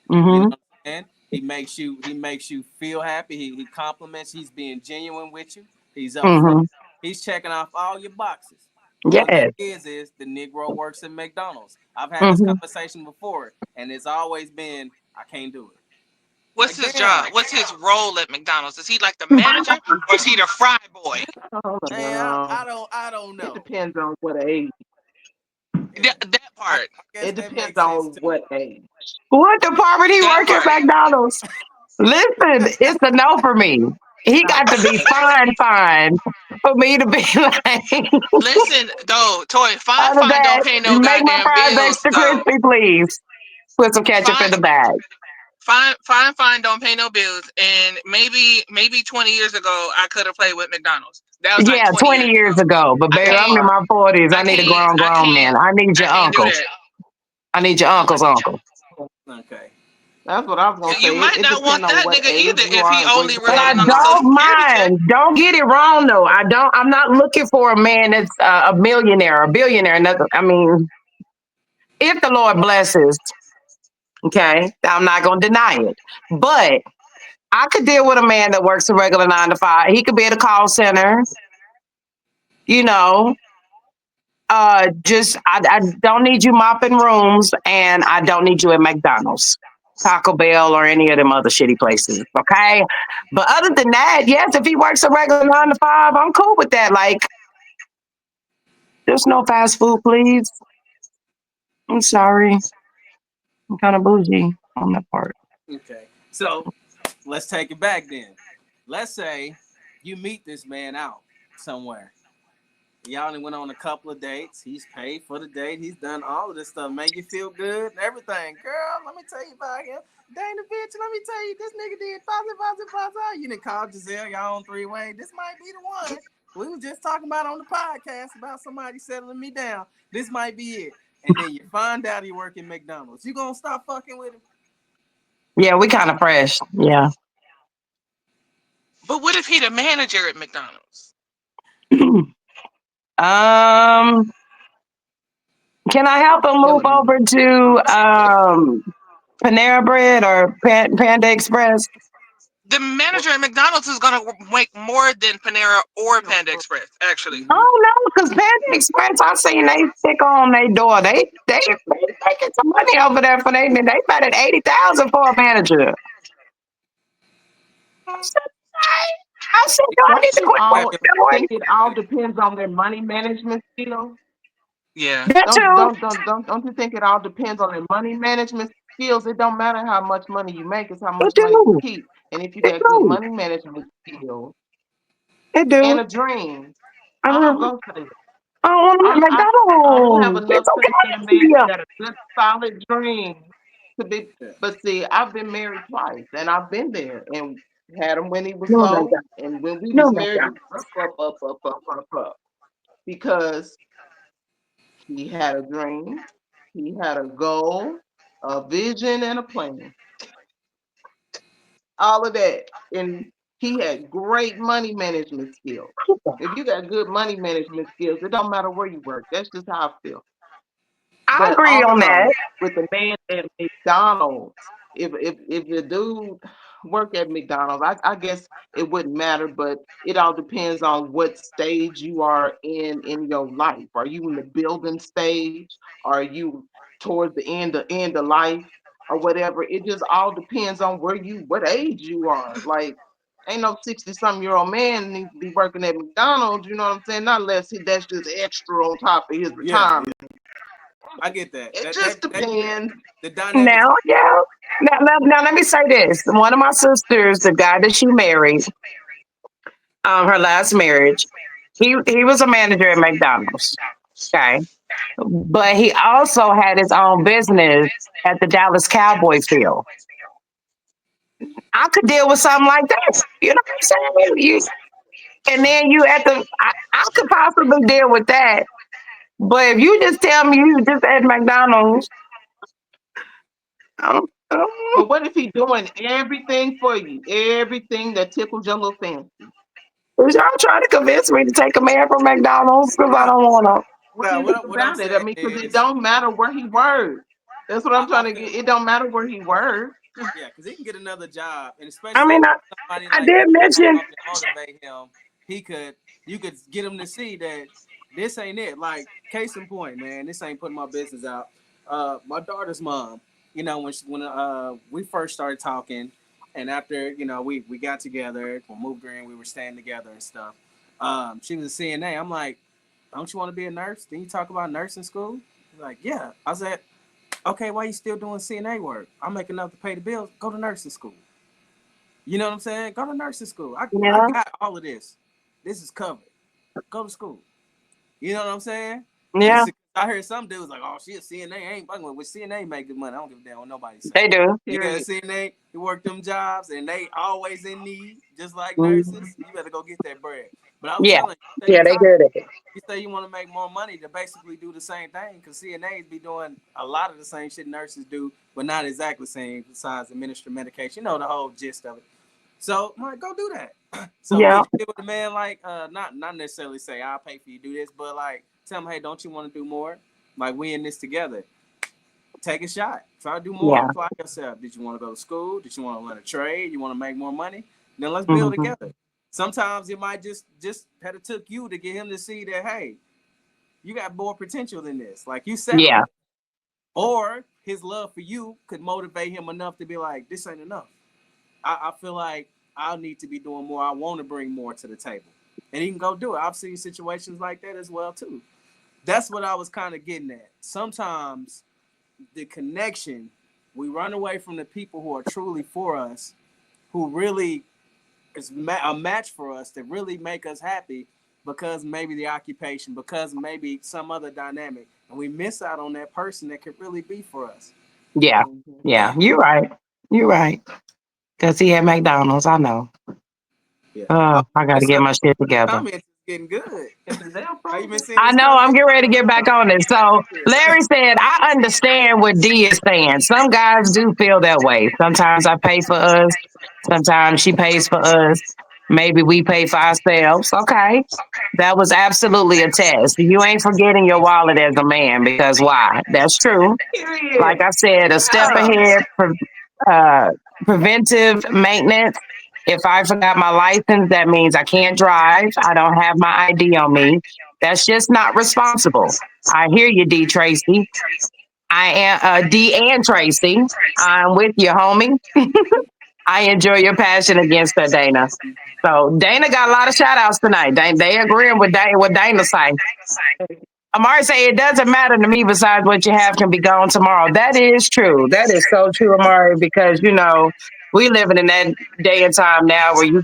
You know Mm-hmm. what I'm saying? He makes you feel happy. He compliments. He's being genuine with you. He's upfront. Mm-hmm. He's checking off all your boxes. Only thing Yes. is the Negro works at McDonald's. I've had this Mm-hmm. conversation before, and it's always been, I can't do it. what's Like, his damn, job? What's his role at McDonald's? Is he like the manager or is he the fry boy? Oh man, no. I don't It know. depends on what age. That I part. guess It that depends makes sense on too. what age. What department he That work at part. McDonald's? Listen, it's a no for me. He got to be fine, fine for me to be like. Listen, though, Toy, fine, Other than fine, don't that, pay no make my goddamn fries bills, extra though. crispy, please. Put some ketchup Fine, in the bag. fine, don't pay no bills. And maybe 20 years ago, I could have played with McDonald's. That was like Yeah, 20 years 20 ago. years ago. But I baby, I'm in can't, my 40s. I I need a can't, grown, I grown can't, man. I need I your can't do uncle. that. I need your uncle's uncle. Okay. That's what I was gonna You say. It, might it not depends want on that what nigga age either you if are he and where only you But I relying coming on a from. social don't security check. mind. Don't get it wrong though. I'm not looking for a man that's a millionaire, a billionaire. Nothing. I mean, if the Lord blesses, okay, I'm not going to deny it. But I could deal with a man that works a regular 9 to 5. He could be at a call center, you know. Just I don't need you mopping rooms, and I don't need you at McDonald's, Taco Bell, or any of them other shitty places. Okay, but other than that, yes, if he works a regular 9 to 5, I'm cool with that. Like, there's no fast food, please. I'm sorry, I'm kind of bougie on that part. Okay. So let's take it back then. Let's say you meet this man out somewhere. Y'all only went on a couple of dates. He's paid for the date. He's done all of this stuff. Make you feel good and everything. Girl, let me tell you about him. Dana, bitch, let me tell you, this nigga did positive. You didn't call Giselle, y'all on three-way. This might be the one. We was just talking about on the podcast about somebody settling me down. This might be it. and then you find out he work at McDonald's. You gonna stop fucking with him? Yeah, we kind of fresh. Yeah. But what if he the manager at McDonald's? um, can I help him move Killing me. over to Panera Bread or Panda Express? The manager at McDonald's is gonna make more than Panera or Panda Express. Actually, Mm-hmm. Oh no, because Panda Express, I seen they stick on their door. They making some money over there for they paid at 80,000 for a manager. I said, I said, do I Don't need to you quit what Hey, all I'm doing? think it all depends on their money management skills? yeah. That too. Don't you think it all depends on their money management skills? It don't matter how much money you make, it's how It much money you do. keep. And if you It got good do. money management skills It do. and a dream, I'll Uh, go for this. I don't want to make I don't have McDonald's. enough It's okay. faith in a man that got a good solid dream to be. yeah. But see, I've been married twice, and I've been there and had him when he was No, low, McDonald's. and when we No, was married, it McDonald's. was up, because he had a dream, he had a goal, a vision, and a plan. All of that, and he had great money management skills. If you got good money management skills, it don't matter where you work. That's just how I feel. I But agree on also that. with the man at McDonald's, if the dude work at McDonald's, I guess it wouldn't matter, but it all depends on what stage you are in your life. Are you in the building stage? Are you towards the end of life or whatever? It just all depends on what age you are. Like ain't no 60-something-year-old man needs to be working at McDonald's, you know what I'm saying? Not unless that's just extra on top of his Yeah, retirement. yeah. I get that. It That just that depends. the dynamics. Now, yeah. Now, let me say this. One of my sisters, the guy that she married, her last marriage, he was a manager at McDonald's. Okay. But he also had his own business at the Dallas Cowboy field. I could deal with something like that. You know what I'm saying? And then I could possibly deal with that. But if you just tell me you just at McDonald's, I don't But what if he doing everything for you? Everything that tickles your little fancy. y'all trying to convince me to take a man from McDonald's because I Nah, don't want to. What nah, is it what I'm about it? I saying mean, because it is, don't matter where he works. That's what I'm I trying to feel get. It don't matter where he works. yeah, because he can get another job, and I especially mean, if I, somebody I like did that can mention, help and motivate him, you could get him to see that this ain't it. Like case in point, man, this ain't putting my business out. My daughter's mom, when we first started talking, and after we got together, we moved her in, we were staying together and stuff. She was a CNA. I'm like, don't you want to be a nurse? Didn't you talk about nursing school? She's like, yeah. I said, okay, why you still doing CNA work? I'm making enough to pay the bills. Go to nursing school. You know what I'm saying? Go to nursing school. I yeah, got all of this. This is covered. Go to school. You know what I'm saying? And yeah, I heard some dudes like, oh, she a CNA. I ain't fucking with CNA make good money. I don't give a damn what nobody say. they do. You got a Period. CNA, you work them jobs, and they always in need, just like Mhm. nurses. You better go get that bread. But I was Yeah, telling you, yeah, they do that. you say you want to make more money to basically do the same thing because CNAs be doing a lot of the same shit nurses do, but not exactly the same besides administer medication. You know the whole gist of it. So I'm like, go do that. So could Yeah, you deal with a man like not necessarily say I'll pay for you to do this, but like tell him, hey, don't you want to do more? Like we in this together. Take a shot. Try to do more. yeah. Apply yourself. Did you want to go to school? Did you want to learn a trade? You want to make more money? Then let's build Hmm. together. Sometimes it might just had it took you to get him to see that hey, you got more potential than this. Like you Yeah, settling. Or his love for you could motivate him enough to be like, this ain't enough. I feel like I need to be doing more. I want to bring more to the table. And he can go do it. I've seen situations like that as well too. That's what I was kind of getting at. Sometimes the connection, we run away from the people who are truly for us, who really is a match for us that really make us happy because maybe the occupation, because maybe some other dynamic, and we miss out on that person that could really be for us. yeah, Mhm. yeah. You're right. You're right. Because he had McDonald's. I know. Yeah. Oh, I got to What's get up? my shit together. Comments getting good. And Giselle How you been frozen. seeing I this know. I'm conversation? getting ready to get back on it. So Larry said, I understand what D is saying. Some guys do feel that way. Sometimes I pay for us. Sometimes she pays for us. Maybe we pay for ourselves. Okay. That was absolutely a test. You ain't forgetting your wallet as a man because why? That's true. Period. Like I said, a step Yeah. ahead, uh, preventive maintenance. If I forgot my license, that means I can't drive. I don't have my ID on me. That's just not responsible. I hear you, D. Tracy. I am D and Tracy. I'm with you, homie. I enjoy your passion against her, Dana. So Dana got a lot of shout outs tonight. They agreeing with Dana, what Dana say. Amari say it doesn't matter to me besides what you have can be gone tomorrow. That is true. That is so true, Amari, because we living in that day and time now where you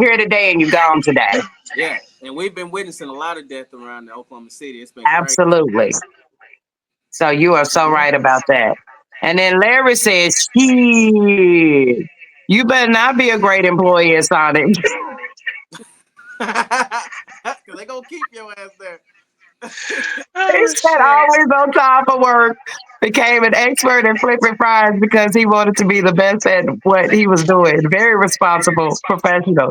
here today and you gone today. Yeah, and we've been witnessing a lot of death around the Oklahoma City. It's been crazy. Absolutely. So you are so right about that. And then Larry says, shit, you better not be a great employee at Sonic. Because they going to keep your ass there. He Oh said shit. always on top of work, became an expert in flipping fries because he wanted to be the best at what he was doing. Very responsible, professional.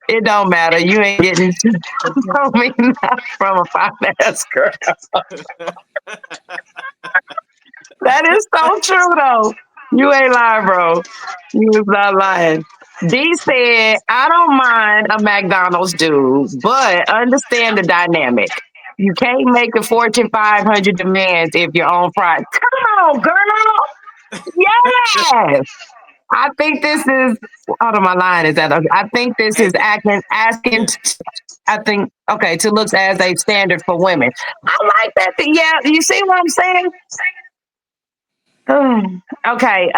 It don't matter. You ain't getting from me not from a finance girl. That is so true though. You ain't lying, bro. You was not lying. D said, I don't mind a McDonald's dude, but understand the dynamic. You can't make a Fortune 500 demands if you're on fries. Come on, girl. Yes. I think this is, out of my line is that I think this is Hey, asking, yeah. I think, okay, to look as a standard for women. I like that. Yeah, you see what I'm saying? Okay.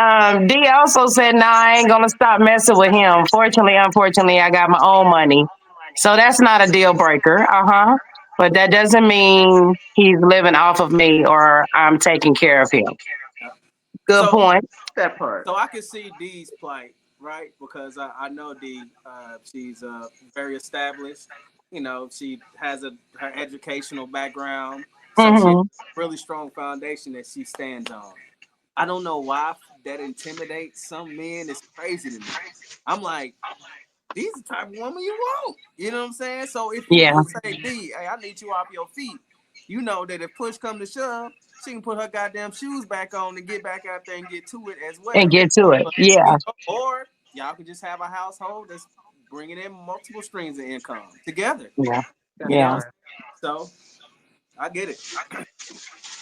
D also said, "Nah, I ain't gonna stop messing with him. Fortunately, unfortunately, I got my own money, so that's not a deal breaker. But that doesn't mean he's living off of me or I'm taking care of him. Good So, point. That part. so I can see D's plight, right? Because I know D. She's very established. She has her educational background, so she has Hmm. a really strong foundation that she stands on. I don't know why that intimidates some men. It's crazy to me. I'm like, these the type of woman you want. You know what I'm saying? So if you Yeah, do say, D, hey, I need you off your feet, you know that if push come to shove, she can put her goddamn shoes back on and get back out there and get to it as and well. get to it. But, Yeah, or y'all can just have a household that's bringing in multiple streams of income together. yeah, That You know what yeah. I'm part. saying? So I get it.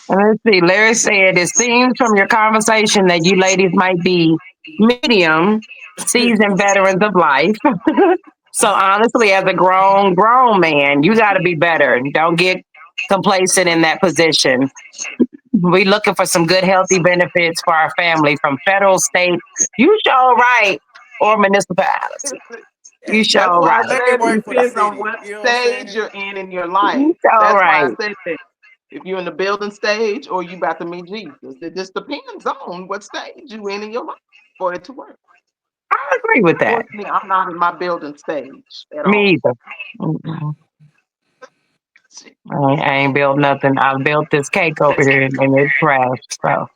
Let's see. Larry said, "It seems from your conversation that you ladies might be medium seasoned veterans of life." So honestly, as a grown man, you got to be better. Don't get complacent in that position. We looking for some good, healthy benefits for our family from federal, state, you show right, or municipality. Yeah, You That's show why I right. let me said it work for the depends on city. what You know what I'm stage saying? you're in your life. You show That's why I right. said that. If you're in the building stage or you about to meet Jesus, it just depends on what stage you in your life for it to work. I agree with that. Fortunately, I'm not in my building stage at Me all. either. Mm-mm. I ain't built nothing. I built this cake over here and it's trashed. So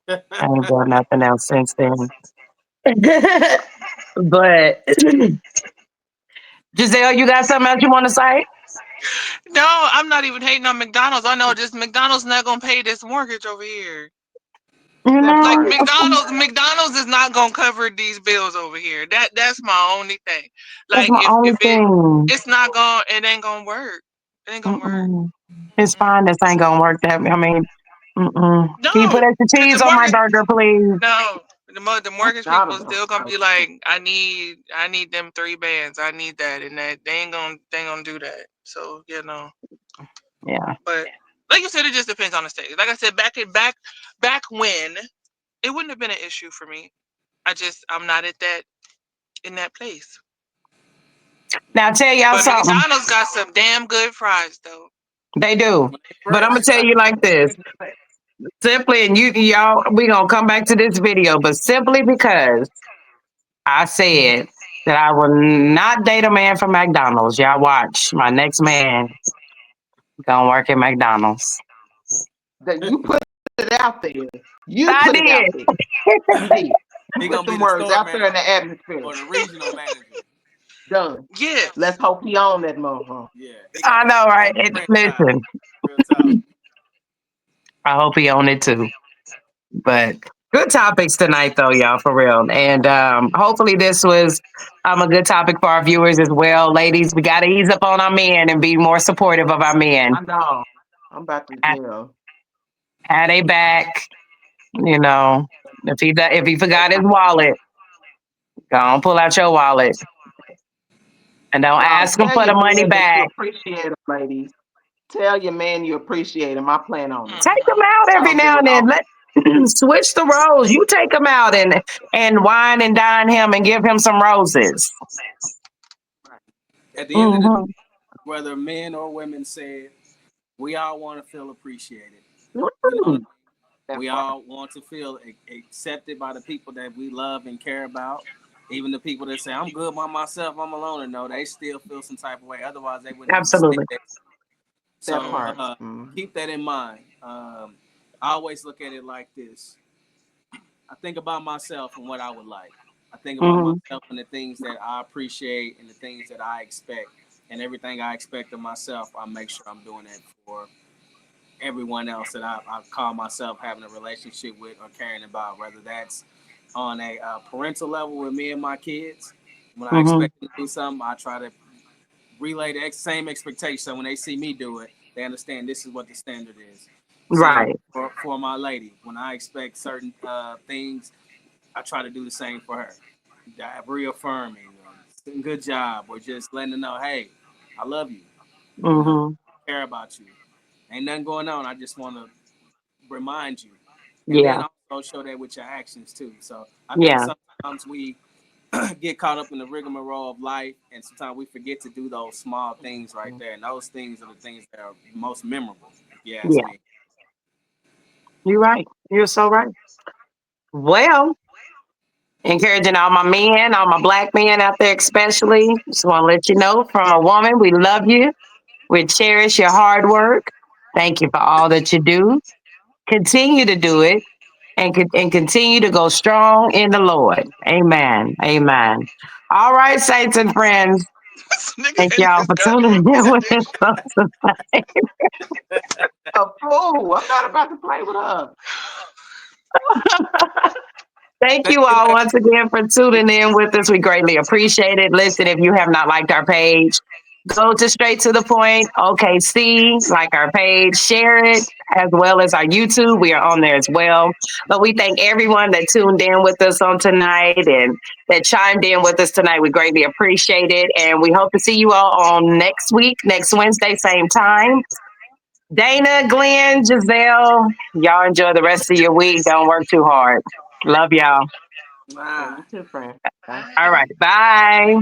I ain't built nothing else since then. But Giselle, you got something else you want to say? No, I'm not even hating on McDonald's. I know just McDonald's not gonna pay this mortgage over here. You That Like know, part. McDonald's is not gonna cover these bills over here. That's my only thing. that's Like my if only thing. it's not gonna, it ain't gonna work. It ain't gonna work. Mm-mm. His Mm-mm. finance ain't gonna work. That I mean, mm-mm. Can you put No, extra because the cheese on my mortgage, burger, please? no, the I'm mortgage not people about still gonna be to. like, I need them 3 bands. I need that, and that they ain't gonna do that. So Yeah. but like you said, it just depends on the state. Like I said, back when it wouldn't have been an issue for me. I'm not at that in that place. Now I tell y'all But something. McDonald's got some damn good fries though. They do, but I'm gonna Fresh. tell you like this. Simply, and y'all, we gonna come back to this video, but simply because I said that I will not date a man from McDonald's. Y'all watch. My next man gonna work at McDonald's. That you put it out there. You put I it out there. did. You did. You He put gonna them be the words store out there manager in the atmosphere. or the regional manager. Done. Yes. Let's hope he own that motherfucker. Yeah, he got I the know, right? franchise. Listen, Real talk. I hope he own it too. But good topics tonight, though, y'all, for real. And hopefully, this was a good topic for our viewers as well. Ladies, we got to ease up on our men and be more supportive of our men. I know. I'm about to jail. Had a back, you know. If he forgot his wallet, go on, pull out your wallet and don't No, ask him tell for the your money man that you back. appreciate him, ladies. Tell your man you appreciate him. I plan on it. Take Hmm. him out I every don't give now a and then. oh, Let switch the roles. You take him out and wine and dine him and give him some roses. At the end of the day, Hmm. whether men or women say it, we all want to feel appreciated. You know what I mean? that We part. all want to feel accepted by the people that we love and care about. Even the people that say, I'm good by myself, I'm alone, and no, they still feel some type of way. Otherwise, they wouldn't even say Absolutely. that. That So part. keep that in mind. I always look at it like this. I think about myself and what I would like. I think about Hmm. myself and the things that I appreciate and the things that I expect. And everything I expect of myself, I make sure I'm doing that for everyone else that I call myself having a relationship with or caring about, whether that's on a parental level with me and my kids. When I Hmm. expect them to do something, I try to relay the same expectation. So when they see me do it, they understand this is what the standard is. Same Right. for my lady. When I expect certain things, I try to do the same for her. Reaffirming, good job, or just letting her know, hey, I love you. You know, Hmm. care about you. Ain't nothing going on. I just want to remind you, and then Yeah. also show that with your actions too. So I think Yeah. sometimes we get caught up in the rigmarole of life, and sometimes we forget to do those small things right there. And those things are the things that are most memorable, if you ask Yeah. me. You're right. You're so right. Well, encouraging all my men, all my black men out there, especially. Just want to let you know from a woman, we love you. We cherish your hard work. Thank you for all that you do. Continue to do it and continue to go strong in the Lord. Amen. Amen. All right, saints and friends. This nigga Thank in y'all his for tuning goddamn in with benediction. us tonight. A fool. I'm not about to play with her. Thank Thank you you, all ladies. once again for tuning in with us. We greatly appreciate it. Listen, if you have not liked our page, go to Straight to the Point OKC, like our page, share it, as well as our YouTube. We are on there as well. But we thank everyone that tuned in with us on tonight and that chimed in with us tonight. We greatly appreciate it. And we hope to see you all on next week, next Wednesday, same time. Dana, Glenn, Giselle, y'all enjoy the rest of your week. Don't work too hard. Love y'all. Yeah, Ah. you too, friend. Bye. All Bye. right. Bye.